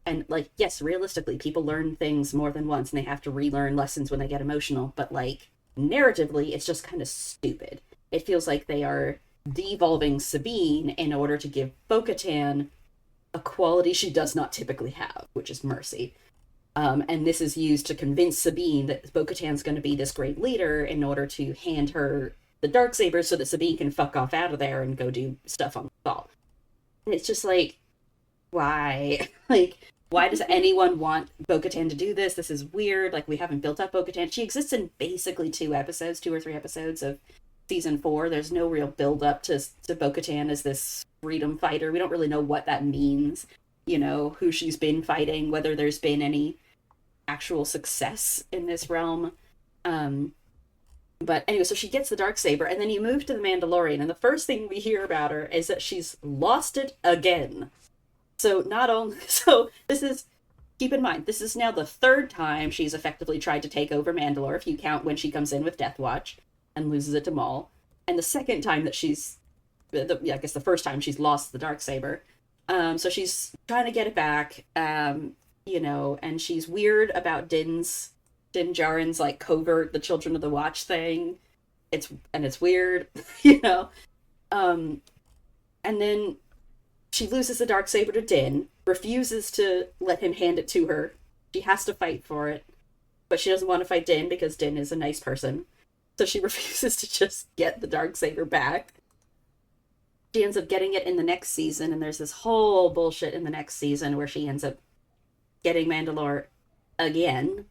And, like, yes, realistically, people learn things more than once, and they have to relearn lessons when they get emotional. But, like, narratively, it's just kind of stupid. It feels like they are devolving Sabine in order to give Bo-Katan a quality she does not typically have, which is mercy. And this is used to convince Sabine that Bo-Katan's going to be this great leader in order to hand her the Darksaber so that Sabine can fuck off out of there and go do stuff on the ball. And it's just like, why? Like, why does anyone want Bo-Katan to do this? This is weird. Like, we haven't built up Bo-Katan. She exists in basically 2 or 3 episodes of season 4. There's no real build-up to Bo-Katan as this freedom fighter. We don't really know what that means. Who she's been fighting, whether there's been any actual success in this realm. But anyway, so she gets the Darksaber, and then you move to the Mandalorian, and the first thing we hear about her is that she's lost it again. So this is, keep in mind, this is now the 3rd time she's effectively tried to take over Mandalore, if you count when she comes in with Death Watch and loses it to Maul. And the 2nd time that I guess the first time she's lost the Darksaber. So she's trying to get it back, and she's weird about Din Djarin's, like, covert, the Children of the Watch thing. It's weird, And then she loses the Darksaber to Din, refuses to let him hand it to her. She has to fight for it, but she doesn't want to fight Din because Din is a nice person. So she refuses to just get the Darksaber back. She ends up getting it in the next season, and there's this whole bullshit in the next season where she ends up getting Mandalore again.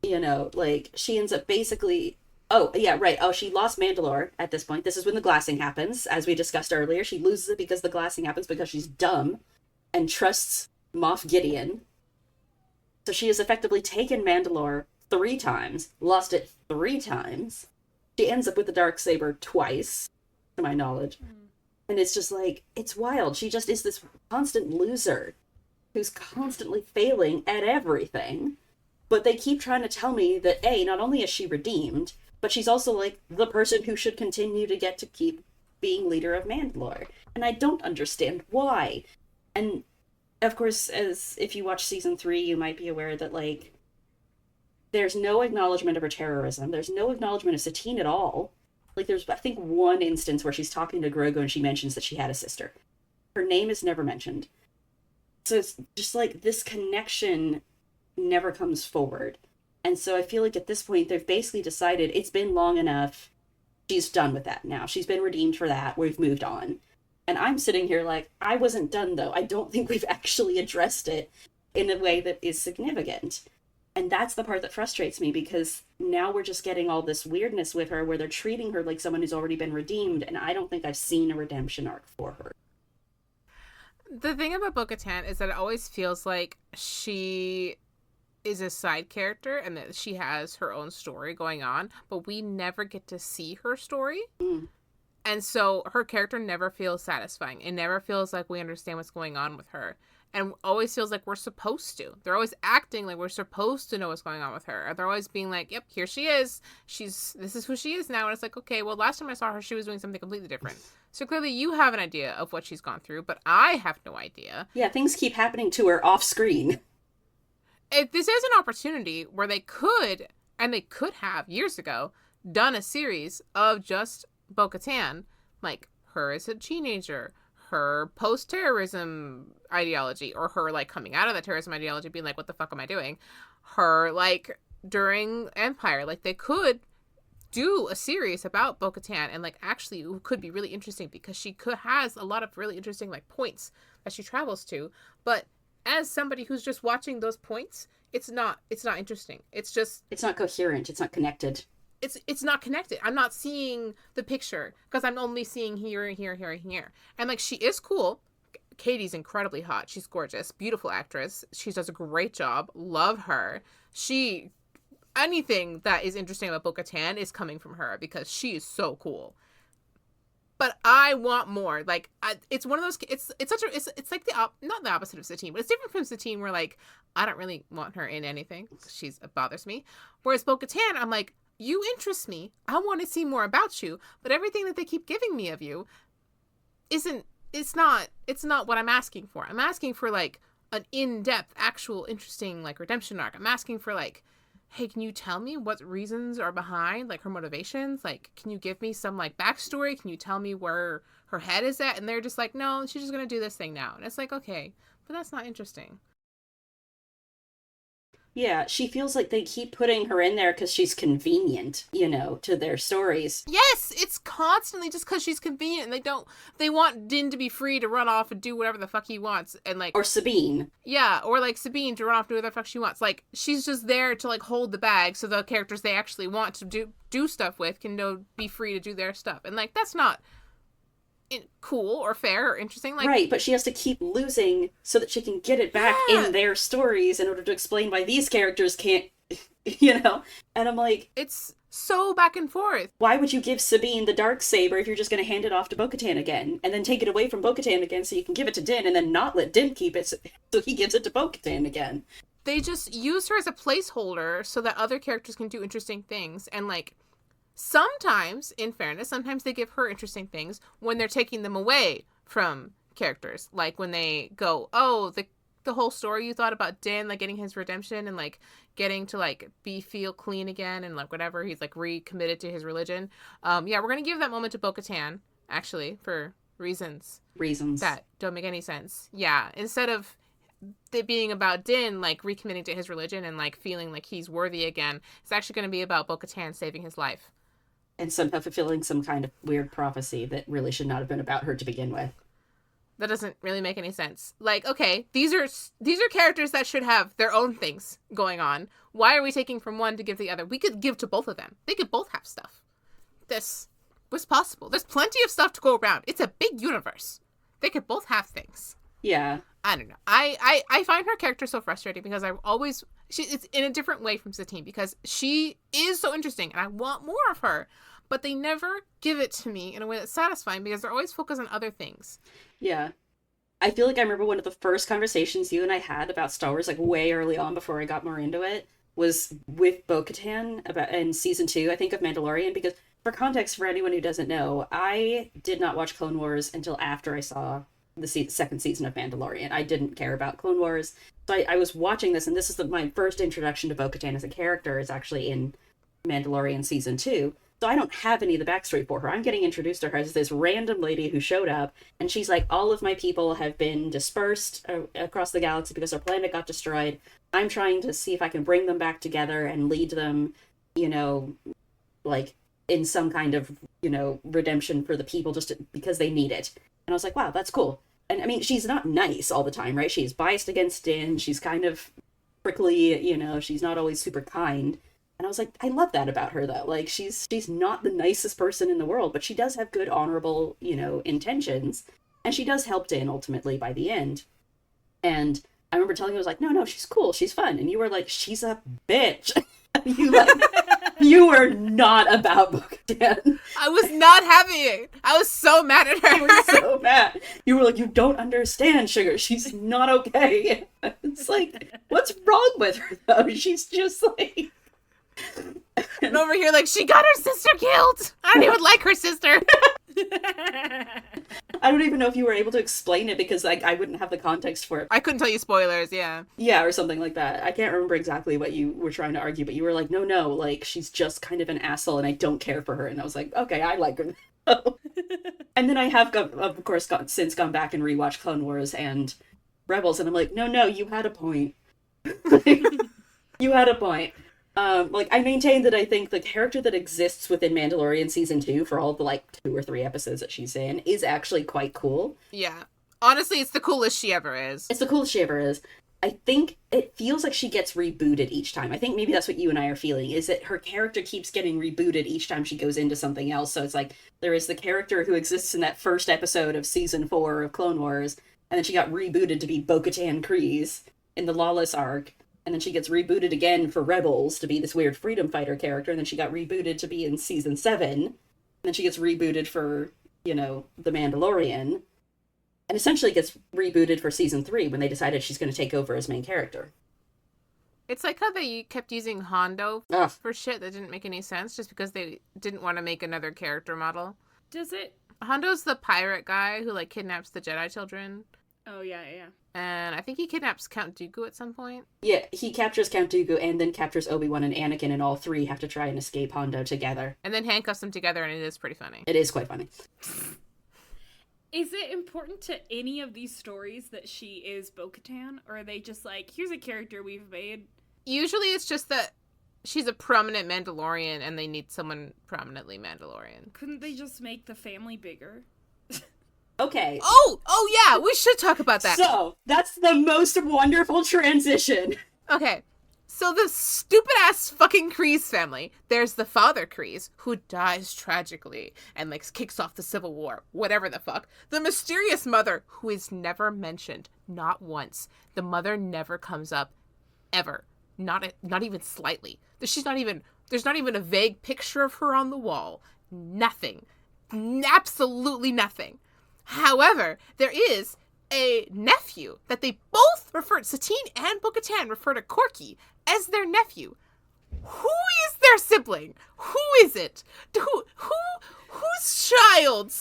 She ends up basically... Oh, yeah, right. Oh, she lost Mandalore at this point. This is when the glassing happens. As we discussed earlier, she loses it because the glassing happens because she's dumb and trusts Moff Gideon. So she has effectively taken Mandalore 3 times, lost it 3 times. She ends up with the Darksaber twice, to my knowledge. And it's just like, it's wild. She just is this constant loser who's constantly failing at everything. But they keep trying to tell me that, A, not only is she redeemed, but she's also, like, the person who should continue to get to keep being leader of Mandalore. And I don't understand why. And, of course, as if you watch season 3, you might be aware that, like, there's no acknowledgement of her terrorism. There's no acknowledgement of Satine at all. Like, there's, I think, one instance where she's talking to Grogu and she mentions that she had a sister. Her name is never mentioned. So it's just, like, this connection never comes forward. And so I feel like at this point, they've basically decided it's been long enough. She's done with that now. She's been redeemed for that. We've moved on. And I'm sitting here like, I wasn't done, though. I don't think we've actually addressed it in a way that is significant. And that's the part that frustrates me, because now we're just getting all this weirdness with her where they're treating her like someone who's already been redeemed. And I don't think I've seen a redemption arc for her. The thing about Bo-Katan is that it always feels like she is a side character and that she has her own story going on, but we never get to see her story. And so her character never feels satisfying. It never feels like we understand what's going on with her, and always feels like we're supposed to. They're always acting like we're supposed to know what's going on with her. Or they're always being like, yep, here she is. This is who she is now. And it's like, okay, well, last time I saw her, she was doing something completely different. So clearly you have an idea of what she's gone through, but I have no idea. Yeah, things keep happening to her off screen. This is an opportunity where they could have years ago done a series of just Bo-Katan, like her as a teenager, her post-terrorism ideology, or her like coming out of the terrorism ideology being like, what the fuck am I doing? Her like during Empire, like they could do a series about Bo-Katan, and like actually it could be really interesting because she has a lot of really interesting like points that she travels to, but as somebody who's just watching those points, it's not interesting. It's not coherent. It's not connected. It's not connected. I'm not seeing the picture because I'm only seeing here and here, here and here. And like, she is cool. Katie's incredibly hot. She's gorgeous, beautiful actress. She does a great job. Love her. She anything that is interesting about Bo-Katan is coming from her because she is so cool. But I want more. Like, it's one of those. It's like not the opposite of Satine, but it's different from Satine, where like I don't really want her in anything. It bothers me. Whereas Bo-Katan, I'm like, you interest me. I want to see more about you. But everything that they keep giving me of you isn't. It's not what I'm asking for. I'm asking for like an in-depth, actual, interesting like redemption arc. I'm asking for like, hey, can you tell me what reasons are behind, like, her motivations? Like, can you give me some, like, backstory? Can you tell me where her head is at? And they're just like, no, she's just going to do this thing now. And it's like, okay, but that's not interesting. Yeah, she feels like they keep putting her in there because she's convenient, to their stories. Yes, it's constantly just because she's convenient, and they want Din to be free to run off and do whatever the fuck he wants, and like... Or Sabine. Yeah, or like Sabine to run off and do whatever the fuck she wants. Like, she's just there to like hold the bag so the characters they actually want to do stuff with can be free to do their stuff. And like, that's not cool or fair or interesting. Like, right, but she has to keep losing so that she can get it back in their stories in order to explain why these characters can't, And I'm like... It's so back and forth. Why would you give Sabine the Darksaber if you're just going to hand it off to Bo-Katan again? And then take it away from Bo-Katan again so you can give it to Din, and then not let Din keep it so he gives it to Bo-Katan again. They just use her as a placeholder so that other characters can do interesting things. And like... Sometimes, in fairness, sometimes they give her interesting things when they're taking them away from characters. Like when they go, oh, the whole story you thought about Din, like getting his redemption and like getting to like feel clean again and like whatever, he's like recommitted to his religion. We're gonna give that moment to Bo-Katan, actually, for reasons that don't make any sense. Yeah, instead of it being about Din like recommitting to his religion and like feeling like he's worthy again, it's actually going to be about Bo-Katan saving his life. And somehow fulfilling some kind of weird prophecy that really should not have been about her to begin with. That doesn't really make any sense. Like, okay, these are characters that should have their own things going on. Why are we taking from one to give the other? We could give to both of them. They could both have stuff. This was possible. There's plenty of stuff to go around. It's a big universe. They could both have things. Yeah. I don't know. I find her character so frustrating because it's in a different way from Satine because she is so interesting and I want more of her, but they never give it to me in a way that's satisfying because they're always focused on other things. Yeah. I feel like I remember one of the first conversations you and I had about Star Wars, like way early on before I got more into it, was with Bo-Katan in season 2, I think, of Mandalorian, because for context, for anyone who doesn't know, I did not watch Clone Wars until after I saw the second season of Mandalorian. I didn't care about Clone Wars. So I was watching this, and this is my first introduction to Bo-Katan as a character is actually in Mandalorian season 2. So I don't have any of the backstory for her. I'm getting introduced to her as this random lady who showed up, and she's like, all of my people have been dispersed across the galaxy because our planet got destroyed. I'm trying to see if I can bring them back together and lead them, like, in some kind of, redemption for the people because they need it. And I was like, wow, that's cool. And I mean, she's not nice all the time, right? She's biased against Din. She's kind of prickly, she's not always super kind. And I was like, I love that about her, though. Like, she's not the nicest person in the world, but she does have good, honorable, intentions. And she does help Din ultimately by the end. And I remember telling you, I was like, no, she's cool. She's fun. And you were like, she's a bitch. You were not about Bo-Katan. I was not having it. I was so mad at her. You were so mad. You were like, you don't understand, Sugar. She's not okay. It's like, what's wrong with her, though? She's just like... And over here, like, she got her sister killed. I don't even like her sister. I don't even know if you were able to explain it because like I wouldn't have the context for it. I couldn't tell you spoilers, yeah. Yeah, or something like that. I can't remember exactly what you were trying to argue, but you were like, no, like, she's just kind of an asshole and I don't care for her. And I was like, okay, I like her. And then I have, of course, since gone back and rewatched Clone Wars and Rebels, and I'm like, no, you had a point. You had a point. I maintain that I think the character that exists within Mandalorian season 2 for all the 2 or 3 episodes that she's in is actually quite cool. Yeah. Honestly, it's the coolest she ever is. It's the coolest she ever is. I think it feels like she gets rebooted each time. I think maybe that's what you and I are feeling, is that her character keeps getting rebooted each time she goes into something else. So it's like, there is the character who exists in that first episode of season 4 of Clone Wars, and then she got rebooted to be Bo-Katan Kryze in the Lawless arc. And then she gets rebooted again for Rebels to be this weird freedom fighter character. And then she got rebooted to be in season 7. And then she gets rebooted for, The Mandalorian. And essentially gets rebooted for season 3 when they decided she's going to take over as main character. It's like how they kept using Hondo Ugh. for shit that didn't make any sense just because they didn't want to make another character model. Does it? Hondo's the pirate guy who, like, kidnaps the Jedi children. Oh, yeah. And I think he kidnaps Count Dooku at some point. Yeah, he captures Count Dooku and then captures Obi-Wan and Anakin, and all three have to try and escape Hondo together. And then handcuffs them together, and it is pretty funny. It is quite funny. Is it important to any of these stories that she is Bo-Katan? Or are they just like, here's a character we've made? Usually it's just that she's a prominent Mandalorian and they need someone prominently Mandalorian. Couldn't they just make the family bigger? Okay. Oh yeah, we should talk about that. So, that's the most wonderful transition. Okay, so the stupid-ass fucking Kryze family, there's the father Kryze, who dies tragically and, like, kicks off the Civil War, whatever the fuck. The mysterious mother, who is never mentioned, not once. The mother never comes up, ever. Not even slightly. There's not even a vague picture of her on the wall. Nothing. Absolutely nothing. However, there is a nephew that they both refer to, Satine and Bo-Katan refer to Corky as their nephew. Who is their sibling? Who is it? Whose child?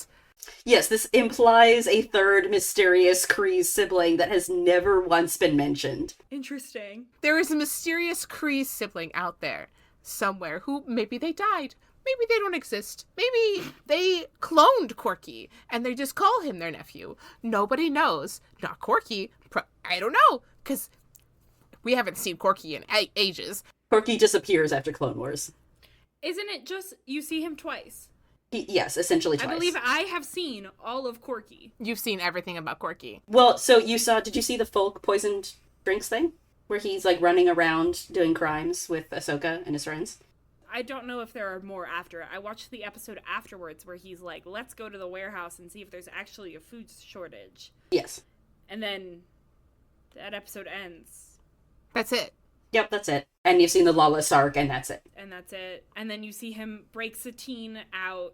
Yes, this implies a third mysterious Kryze sibling that has never once been mentioned. Interesting. There is a mysterious Kryze sibling out there somewhere who maybe they died. Maybe they don't exist. Maybe they cloned Corky and they just call him their nephew. Nobody knows. Not Corky. I don't know, because we haven't seen Corky in ages. Corky disappears after Clone Wars. Isn't it just you see him twice? Yes, essentially twice. I believe I have seen all of Corky. You've seen everything about Corky. Well, so did you see the folk poisoned drinks thing? Where he's, like, running around doing crimes with Ahsoka and his friends? I don't know if there are more after it. I watched the episode afterwards where he's like, let's go to the warehouse and see if there's actually a food shortage. Yes. And then that episode ends. That's it. Yep, that's it. And you've seen the lawless arc, and that's it. And that's it. And then you see him break Satine out,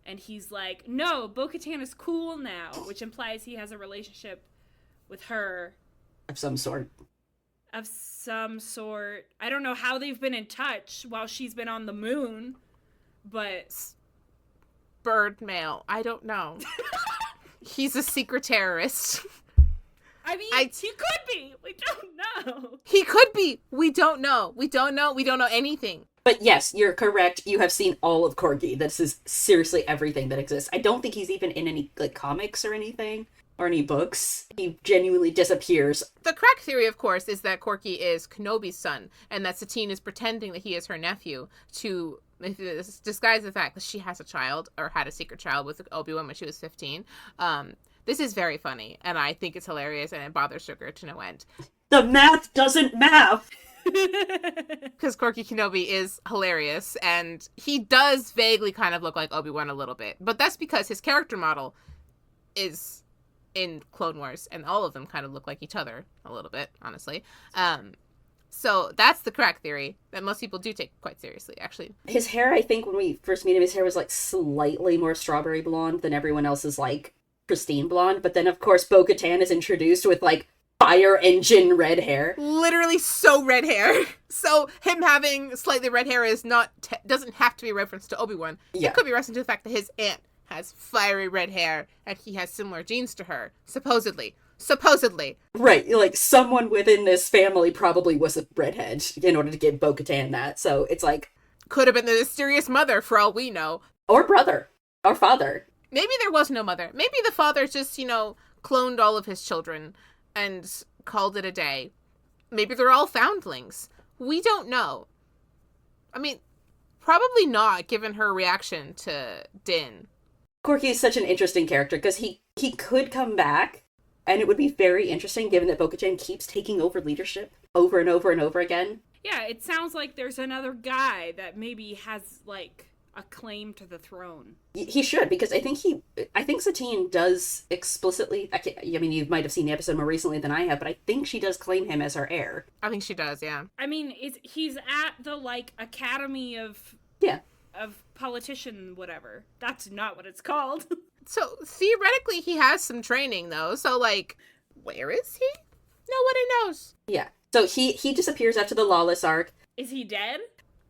and he's like, no, Bo-Katan is cool now, which implies he has a relationship with her. Of some sort. Of some sort. I don't know how they've been in touch while she's been on the moon, but... Bird male. I don't know. He's a secret terrorist. I mean, he could be. We don't know. He could be. We don't know. We don't know. We don't know anything. But yes, you're correct. You have seen all of Corky. This is seriously everything that exists. I don't think he's even in any, like, comics or anything. Or any books. He genuinely disappears. The correct theory, of course, is that Corky is Kenobi's son, and that Satine is pretending that he is her nephew to disguise the fact that she has a child, or had a secret child with Obi-Wan when she was 15. This is very funny, and I think it's hilarious, and it bothers Sugar to no end. The math doesn't math! Because Corky Kenobi is hilarious, and he does vaguely kind of look like Obi-Wan a little bit, but that's because his character model is in Clone Wars, and all of them kind of look like each other a little bit, honestly. So that's the correct theory that most people do take quite seriously, actually. His hair, I think when we first meet him, his hair was, like, slightly more strawberry blonde than everyone else's, like, pristine blonde. But then, of course, Bo-Katan is introduced with, like, fire engine red hair. Literally so red hair. So him having slightly red hair is doesn't have to be a reference to Obi-Wan. Yeah. It could be a reference to the fact that his aunt has fiery red hair and he has similar genes to her. Supposedly. Right, like, someone within this family probably was a redhead in order to give Bo-Katan that. So it's like... Could have been the mysterious mother, for all we know. Or brother. Or father. Maybe there was no mother. Maybe the father just, cloned all of his children and called it a day. Maybe they're all foundlings. We don't know. I mean, probably not, given her reaction to Din. Corky is such an interesting character, because he could come back, and it would be very interesting, given that Bo-Katan keeps taking over leadership over and over and over again. Yeah, it sounds like there's another guy that maybe has, like, a claim to the throne. He should, because I think Satine does explicitly, I mean, you might have seen the episode more recently than I have, but I think she does claim him as her heir. I think she does, yeah. I mean, he's at the, like, Academy of politician whatever. That's not what it's called. So, theoretically, he has some training, though, so, like, where is he? Nobody knows. Yeah. So he disappears after the Lawless arc. Is he dead?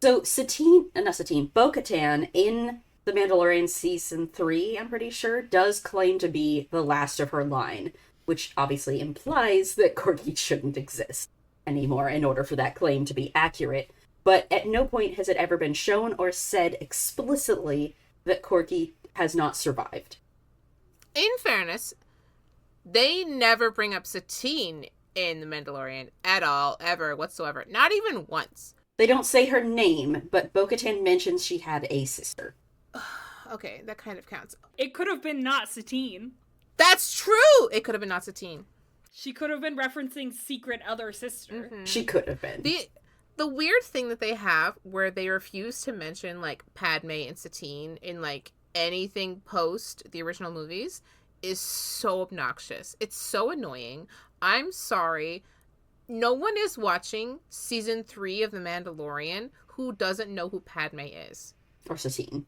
So Bo-Katan in The Mandalorian Season 3, I'm pretty sure, does claim to be the last of her line, which obviously implies that Corky shouldn't exist anymore in order for that claim to be accurate. But at no point has it ever been shown or said explicitly that Corky has not survived. In fairness, they never bring up Satine in The Mandalorian at all, ever, whatsoever. Not even once. They don't say her name, but Bo-Katan mentions she had a sister. Okay, that kind of counts. It could have been not Satine. That's true! It could have been not Satine. She could have been referencing secret other sister. Mm-hmm. She could have been. The weird thing that they have where they refuse to mention, like, Padme and Satine in, like, anything post the original movies is so obnoxious. It's so annoying. I'm sorry. No one is watching season 3 of The Mandalorian who doesn't know who Padme is. Or Satine.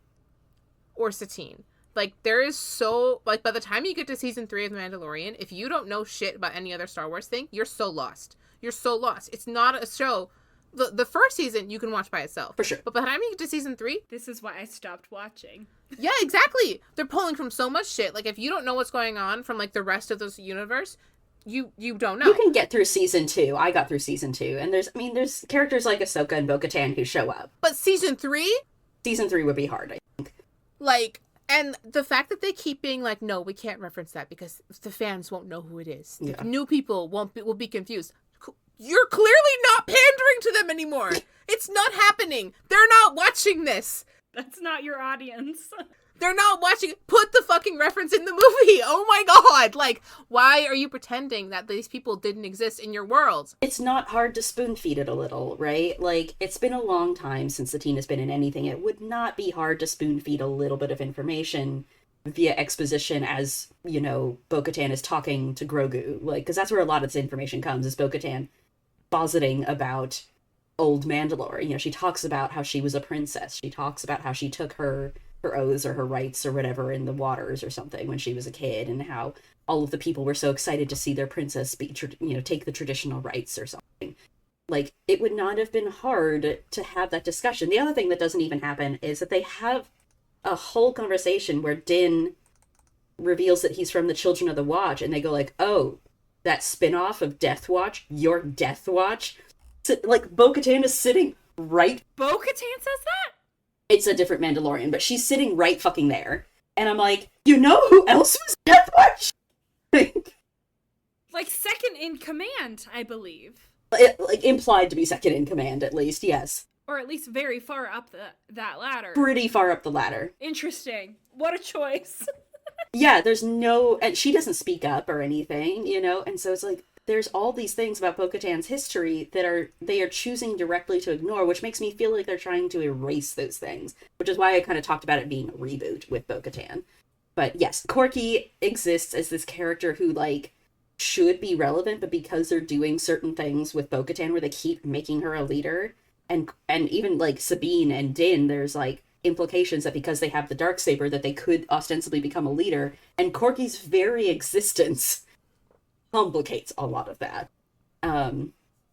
Like, there is so... Like, by the time you get to season 3 of The Mandalorian, if you don't know shit about any other Star Wars thing, you're so lost. You're so lost. It's not a show... The first season you can watch by itself. For sure. But by the time you get to season 3... This is why I stopped watching. Yeah, exactly. They're pulling from so much shit. Like, if you don't know what's going on from, like, the rest of this universe... You don't know. You can get through season 2. I got through season 2. And there's characters like Ahsoka and Bo-Katan who show up. But season 3? Season 3 would be hard, I think. Like, and the fact that they keep being like, no, we can't reference that because the fans won't know who it is. Yeah. The new people will be confused. You're clearly not pandering to them anymore. It's not happening. They're not watching this. That's not your audience. They're not watching. Put the fucking reference in the movie. Oh my god. Like, why are you pretending that these people didn't exist in your world? It's not hard to spoon feed it a little, right? Like, it's been a long time since Satine has been in anything. It would not be hard to spoon feed a little bit of information via exposition as, you know, Bo-Katan is talking to Grogu. Like, because that's where a lot of this information comes, is Bo-Katan positing about old Mandalore. You know, she talks about how she was a princess. She talks about how she took her oaths or her rights or whatever in the waters or something when she was a kid, and how all of the people were so excited to see their princess be, take the traditional rights or something. Like, it would not have been hard to have that discussion. The other thing that doesn't even happen is that they have a whole conversation where Din reveals that he's from the Children of the Watch, and they go like, oh, that spin-off of Death Watch, your Death Watch? So, like, Bo-Katan is sitting right... Bo-Katan says that? It's a different Mandalorian, but she's sitting right fucking there. And I'm like, you know who else was Death Watch? Like, second in command, I believe. Like, implied to be second in command, at least, yes. Or at least very far up that ladder. Pretty far up the ladder. Interesting. What a choice. Yeah, there's no... And she doesn't speak up or anything, you know? And so it's like, there's all these things about Bo-Katan's history that they are choosing directly to ignore, which makes me feel like they're trying to erase those things, which is why I kind of talked about it being a reboot with Bo-Katan. But yes, Corky exists as this character who, like, should be relevant, but because they're doing certain things with Bo-Katan where they keep making her a leader, and even, like, Sabine and Din, there's, like, implications that because they have the Darksaber that they could ostensibly become a leader, and Corky's very existence complicates a lot of that.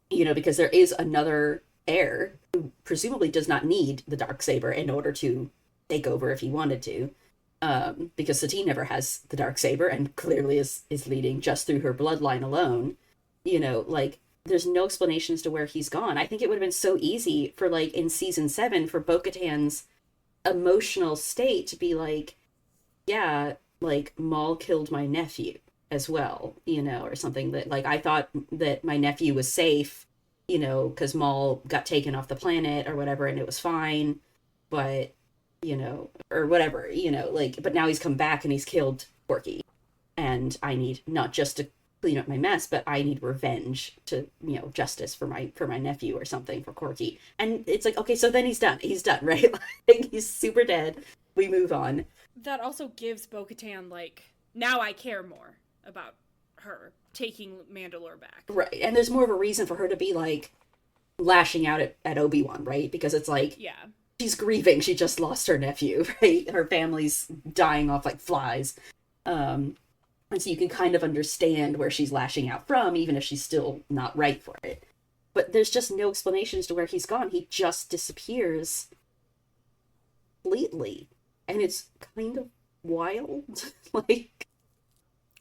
You know, because there is another heir who presumably does not need the Darksaber in order to take over if he wanted to. Because Satine never has the Darksaber and clearly is leading just through her bloodline alone. You know, like, there's no explanation as to where he's gone. I think it would have been so easy for, like, in season 7 for Bo-Katan's emotional state to be like, yeah, like, Maul killed my nephew as well, you know, or something that, like, I thought that my nephew was safe, you know, because Maul got taken off the planet or whatever, and it was fine, but, you know, or whatever, you know, like, but now he's come back and he's killed Porky, and I need not just to clean up my mess, but I need revenge to, justice for my nephew or something, for Corky. And it's like, okay, so then he's done. He's done, right? Like, he's super dead. We move on. That also gives Bo-Katan, like, now I care more about her taking Mandalore back. Right. And there's more of a reason for her to be, like, lashing out at Obi-Wan, right? Because it's like, yeah, she's grieving. She just lost her nephew, right? Her family's dying off like flies. And so you can kind of understand where she's lashing out from, even if she's still not right for it. But there's just no explanation as to where he's gone. He just disappears completely. And it's kind of wild. Like,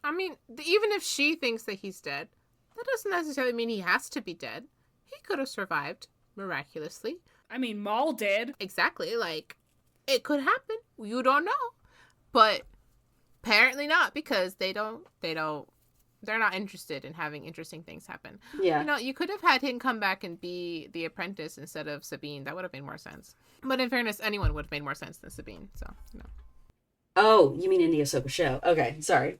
I mean, even if she thinks that he's dead, that doesn't necessarily mean he has to be dead. He could have survived miraculously. I mean, Maul did. Exactly. Like, it could happen. You don't know. But apparently not, because they're not interested in having interesting things happen. yeah. You could have had him come back and be the apprentice instead of Sabine. That would have made more sense. But in fairness, anyone would have made more sense than Sabine. So, Oh, you mean in the Ahsoka show. Okay, sorry.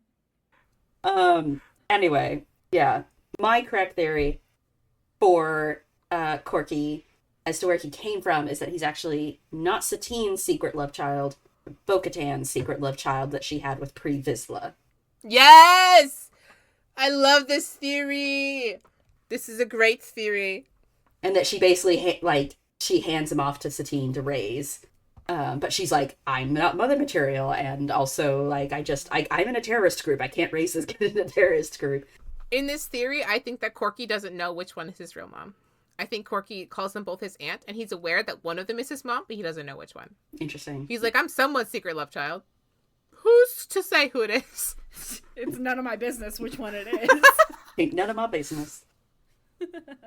Anyway, yeah. My correct theory for Corky as to where he came from is that he's actually not Satine's secret love child, but Bo-Katan's secret love child that she had with Pre Vizsla. Yes! I love this theory. This is a great theory. And that she basically, she hands him off to Satine to raise. But she's like, I'm not mother material, and also, like, I'm in a terrorist group. I can't raise this kid in a terrorist group. In this theory, I think that Corky doesn't know which one is his real mom. I think Corky calls them both his aunt, and he's aware that one of them is his mom, but he doesn't know which one. Interesting. He's like, I'm someone's secret love child. Who's to say who it is? It's none of my business which one it is. Ain't none of my business.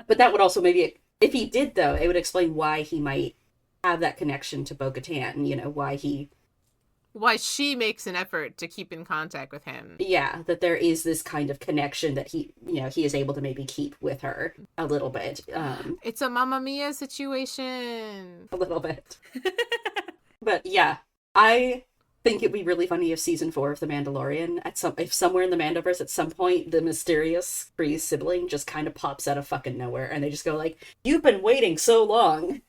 But that would also maybe, if he did, though, it would explain why he might have that connection to Bo-Katan, Why she makes an effort to keep in contact with him. Yeah, that there is this kind of connection that he is able to maybe keep with her a little bit. It's a Mamma Mia situation. A little bit. But yeah, I think it'd be really funny if season 4 of The Mandalorian, if somewhere in the Mandoverse at some point the mysterious Kryze sibling just kind of pops out of fucking nowhere, and they just go like, "You've been waiting so long.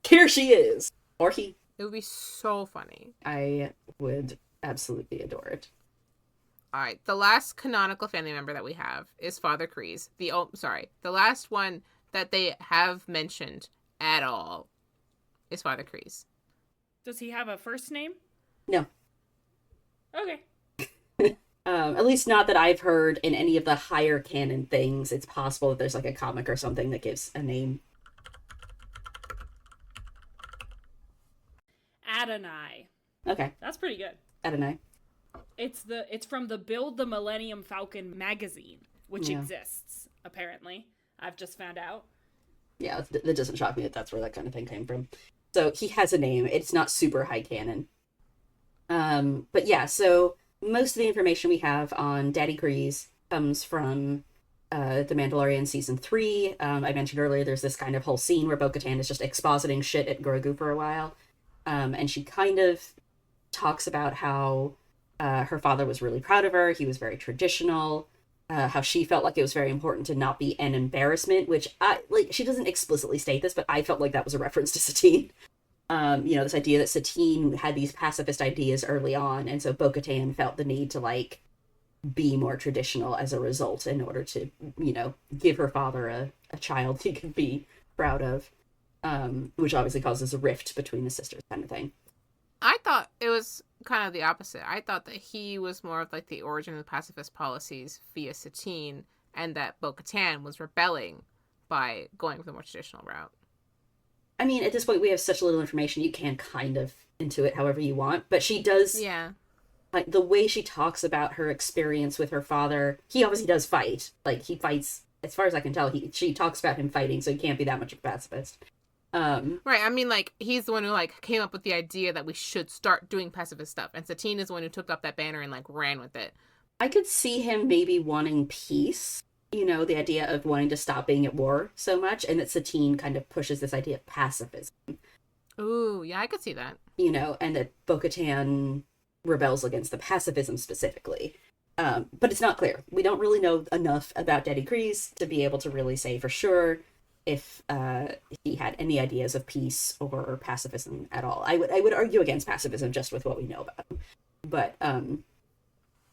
Here she is," or he. It would be so funny. I would absolutely adore it. All right, the last canonical family member that we have is Father Kryze. The last one that they have mentioned at all is Father Kryze. Does he have a first name? No. Okay. At least not that I've heard in any of the higher canon things. It's possible that there's like a comic or something that gives a name. Adonai. Okay. That's pretty good. Adonai. It's from the Build the Millennium Falcon magazine, which Yeah. exists, apparently. I've just found out. Yeah, that doesn't shock me that that's where that kind of thing came from. So he has a name. It's not super high canon. But yeah, so most of the information we have on Daddy Kryze comes from The Mandalorian Season 3. I mentioned earlier there's this kind of whole scene where Bo-Katan is just expositing shit at Grogu for a while. And she kind of talks about how her father was really proud of her. He was very traditional. How she felt like it was very important to not be an embarrassment, which she doesn't explicitly state this, but I felt like that was a reference to Satine. This idea that Satine had these pacifist ideas early on, and so Bo-Katan felt the need to be more traditional as a result in order to, give her father a child he could be proud of, which obviously causes a rift between the sisters kind of thing. I thought it was kind of the opposite. I thought that he was more of the origin of the pacifist policies via Satine, and that Bo-Katan was rebelling by going with a more traditional route. I mean, at this point, we have such little information, you can kind of intuit however you want, but she does... Yeah. The way she talks about her experience with her father, he obviously does fight. He fights, as far as I can tell, she talks about him fighting, so he can't be that much of a pacifist. Right, I mean, he's the one who, came up with the idea that we should start doing pacifist stuff, and Satine is the one who took up that banner and, ran with it. I could see him maybe wanting peace, the idea of wanting to stop being at war so much, and that Satine kind of pushes this idea of pacifism. Ooh, yeah, I could see that. And that Bo-Katan rebels against the pacifism specifically. But it's not clear. We don't really know enough about Daddy Kryze to be able to really say for sure if he had any ideas of peace or pacifism at all. I would argue against pacifism just with what we know about him.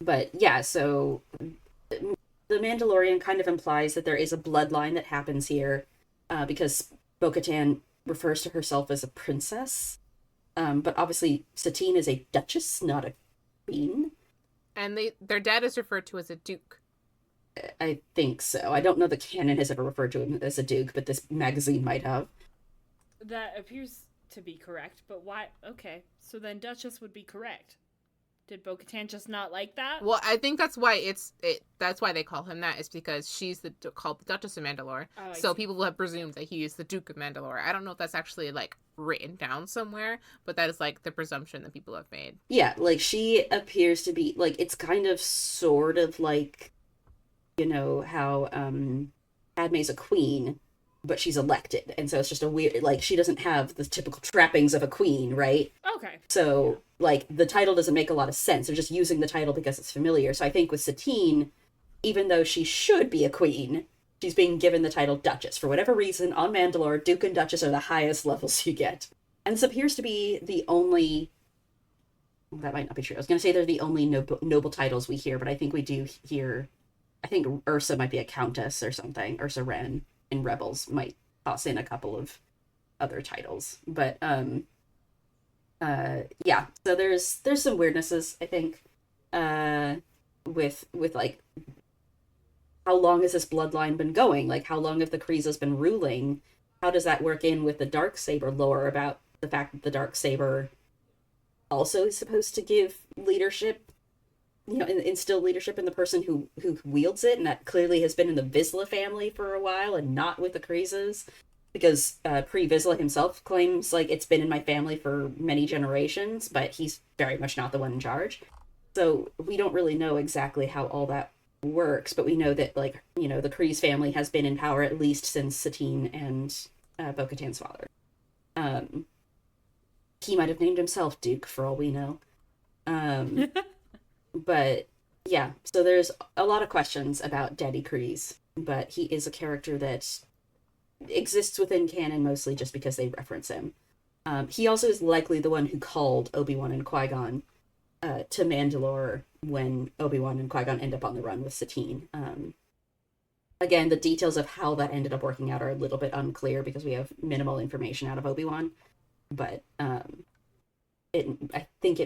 But yeah, so the Mandalorian kind of implies that there is a bloodline that happens here, because Bo-Katan refers to herself as a princess. But obviously Satine is a duchess, not a queen. And their dad is referred to as a duke. I think so. I don't know the canon has ever referred to him as a duke, but this magazine might have. That appears to be correct, but why? Okay, so then Duchess would be correct. Did Bo-Katan just not like that? Well, I think that's why that's why they call him that, is because she's called the Duchess of Mandalore. Oh, so people will have presumed that he is the Duke of Mandalore. I don't know if that's actually like written down somewhere, but that is like the presumption that people have made. Yeah, like she appears to be like, it's kind of sort of like, you know, how Padme's a queen, but she's elected, and so it's just a weird, like, she doesn't have the typical trappings of a queen, right? Okay. So like the title doesn't make a lot of sense. They're just using the title because it's familiar. So I think with Satine, even though she should be a queen, she's being given the title Duchess. For whatever reason, on Mandalore, Duke and Duchess are the highest levels you get. And this appears to be the only... Well, that might not be true. I was going to say they're the only noble titles we hear, but I think we do hear... I think Ursa might be a countess or something. Ursa Wren in Rebels might toss in a couple of other titles. But, yeah, so there's some weirdnesses, I think, with like, how long has this bloodline been going? Like, how long have the Kryzes been ruling? How does that work in with the Darksaber lore about the fact that the Darksaber also is supposed to give leadership, you know, instill leadership in the person who wields it, and that clearly has been in the Vizsla family for a while and not with the Kryzes, because Pre Vizsla himself claims, like, it's been in my family for many generations, but he's very much not the one in charge. So we don't really know exactly how all that works, but we know that, like, you know, the Kryze family has been in power at least since Satine and Bo-Katan's father. He might have named himself Duke for all we know. But yeah, so there's a lot of questions about Daddy Kryze, but he is a character that exists within canon mostly just because they reference him. He also is likely the one who called Obi-Wan and Qui-Gon to Mandalore when Obi-Wan and Qui-Gon end up on the run with Satine. Again, the details of how that ended up working out are a little bit unclear because we have minimal information out of Obi-Wan, but I think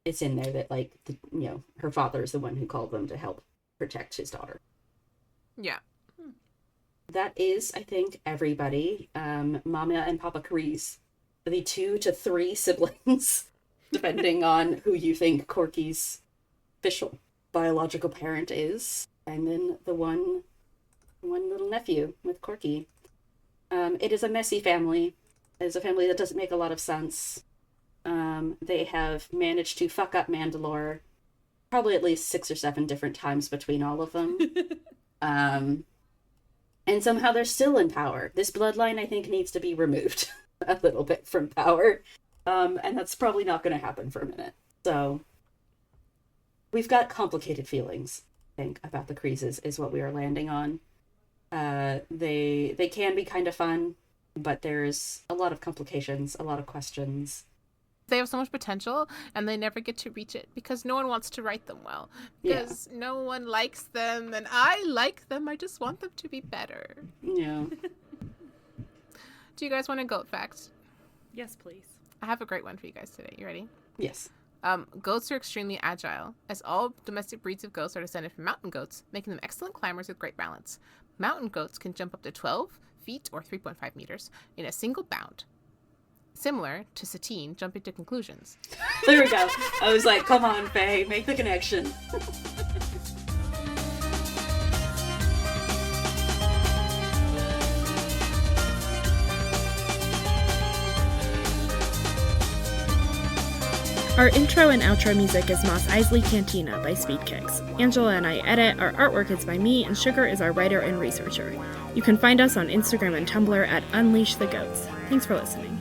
it's in there that, like, you know, her father is the one who called them to help protect his daughter. Yeah. That is, I think, everybody. Mama and Papa Kryze, the 2 to 3 siblings, depending on who you think Corky's official biological parent is, and then the one little nephew with Corky. It is a messy family. It is a family that doesn't make a lot of sense. They have managed to fuck up Mandalore probably at least 6 or 7 different times between all of them. And somehow they're still in power. This bloodline, I think, needs to be removed a little bit from power. And that's probably not going to happen for a minute. So we've got complicated feelings, I think, about the Kryzes is what we are landing on. They can be kind of fun, but there's a lot of complications, a lot of questions. They have so much potential, and they never get to reach it because no one wants to write them well. Because no one likes them, and I like them. I just want them to be better. Yeah. Do you guys want a goat fact? Yes, please. I have a great one for you guys today. You ready? Yes. Goats are extremely agile, as all domestic breeds of goats are descended from mountain goats, making them excellent climbers with great balance. Mountain goats can jump up to 12 feet or 3.5 meters in a single bound. Similar to Satine jumping to conclusions. There we go. I was like, come on, Faye, make the connection. Our intro and outro music is Mos Eisley Cantina by Speedkicks. Angela and I edit, our artwork is by me, and Sugar is our writer and researcher. You can find us on Instagram and Tumblr at Unleash the Goats. Thanks for listening.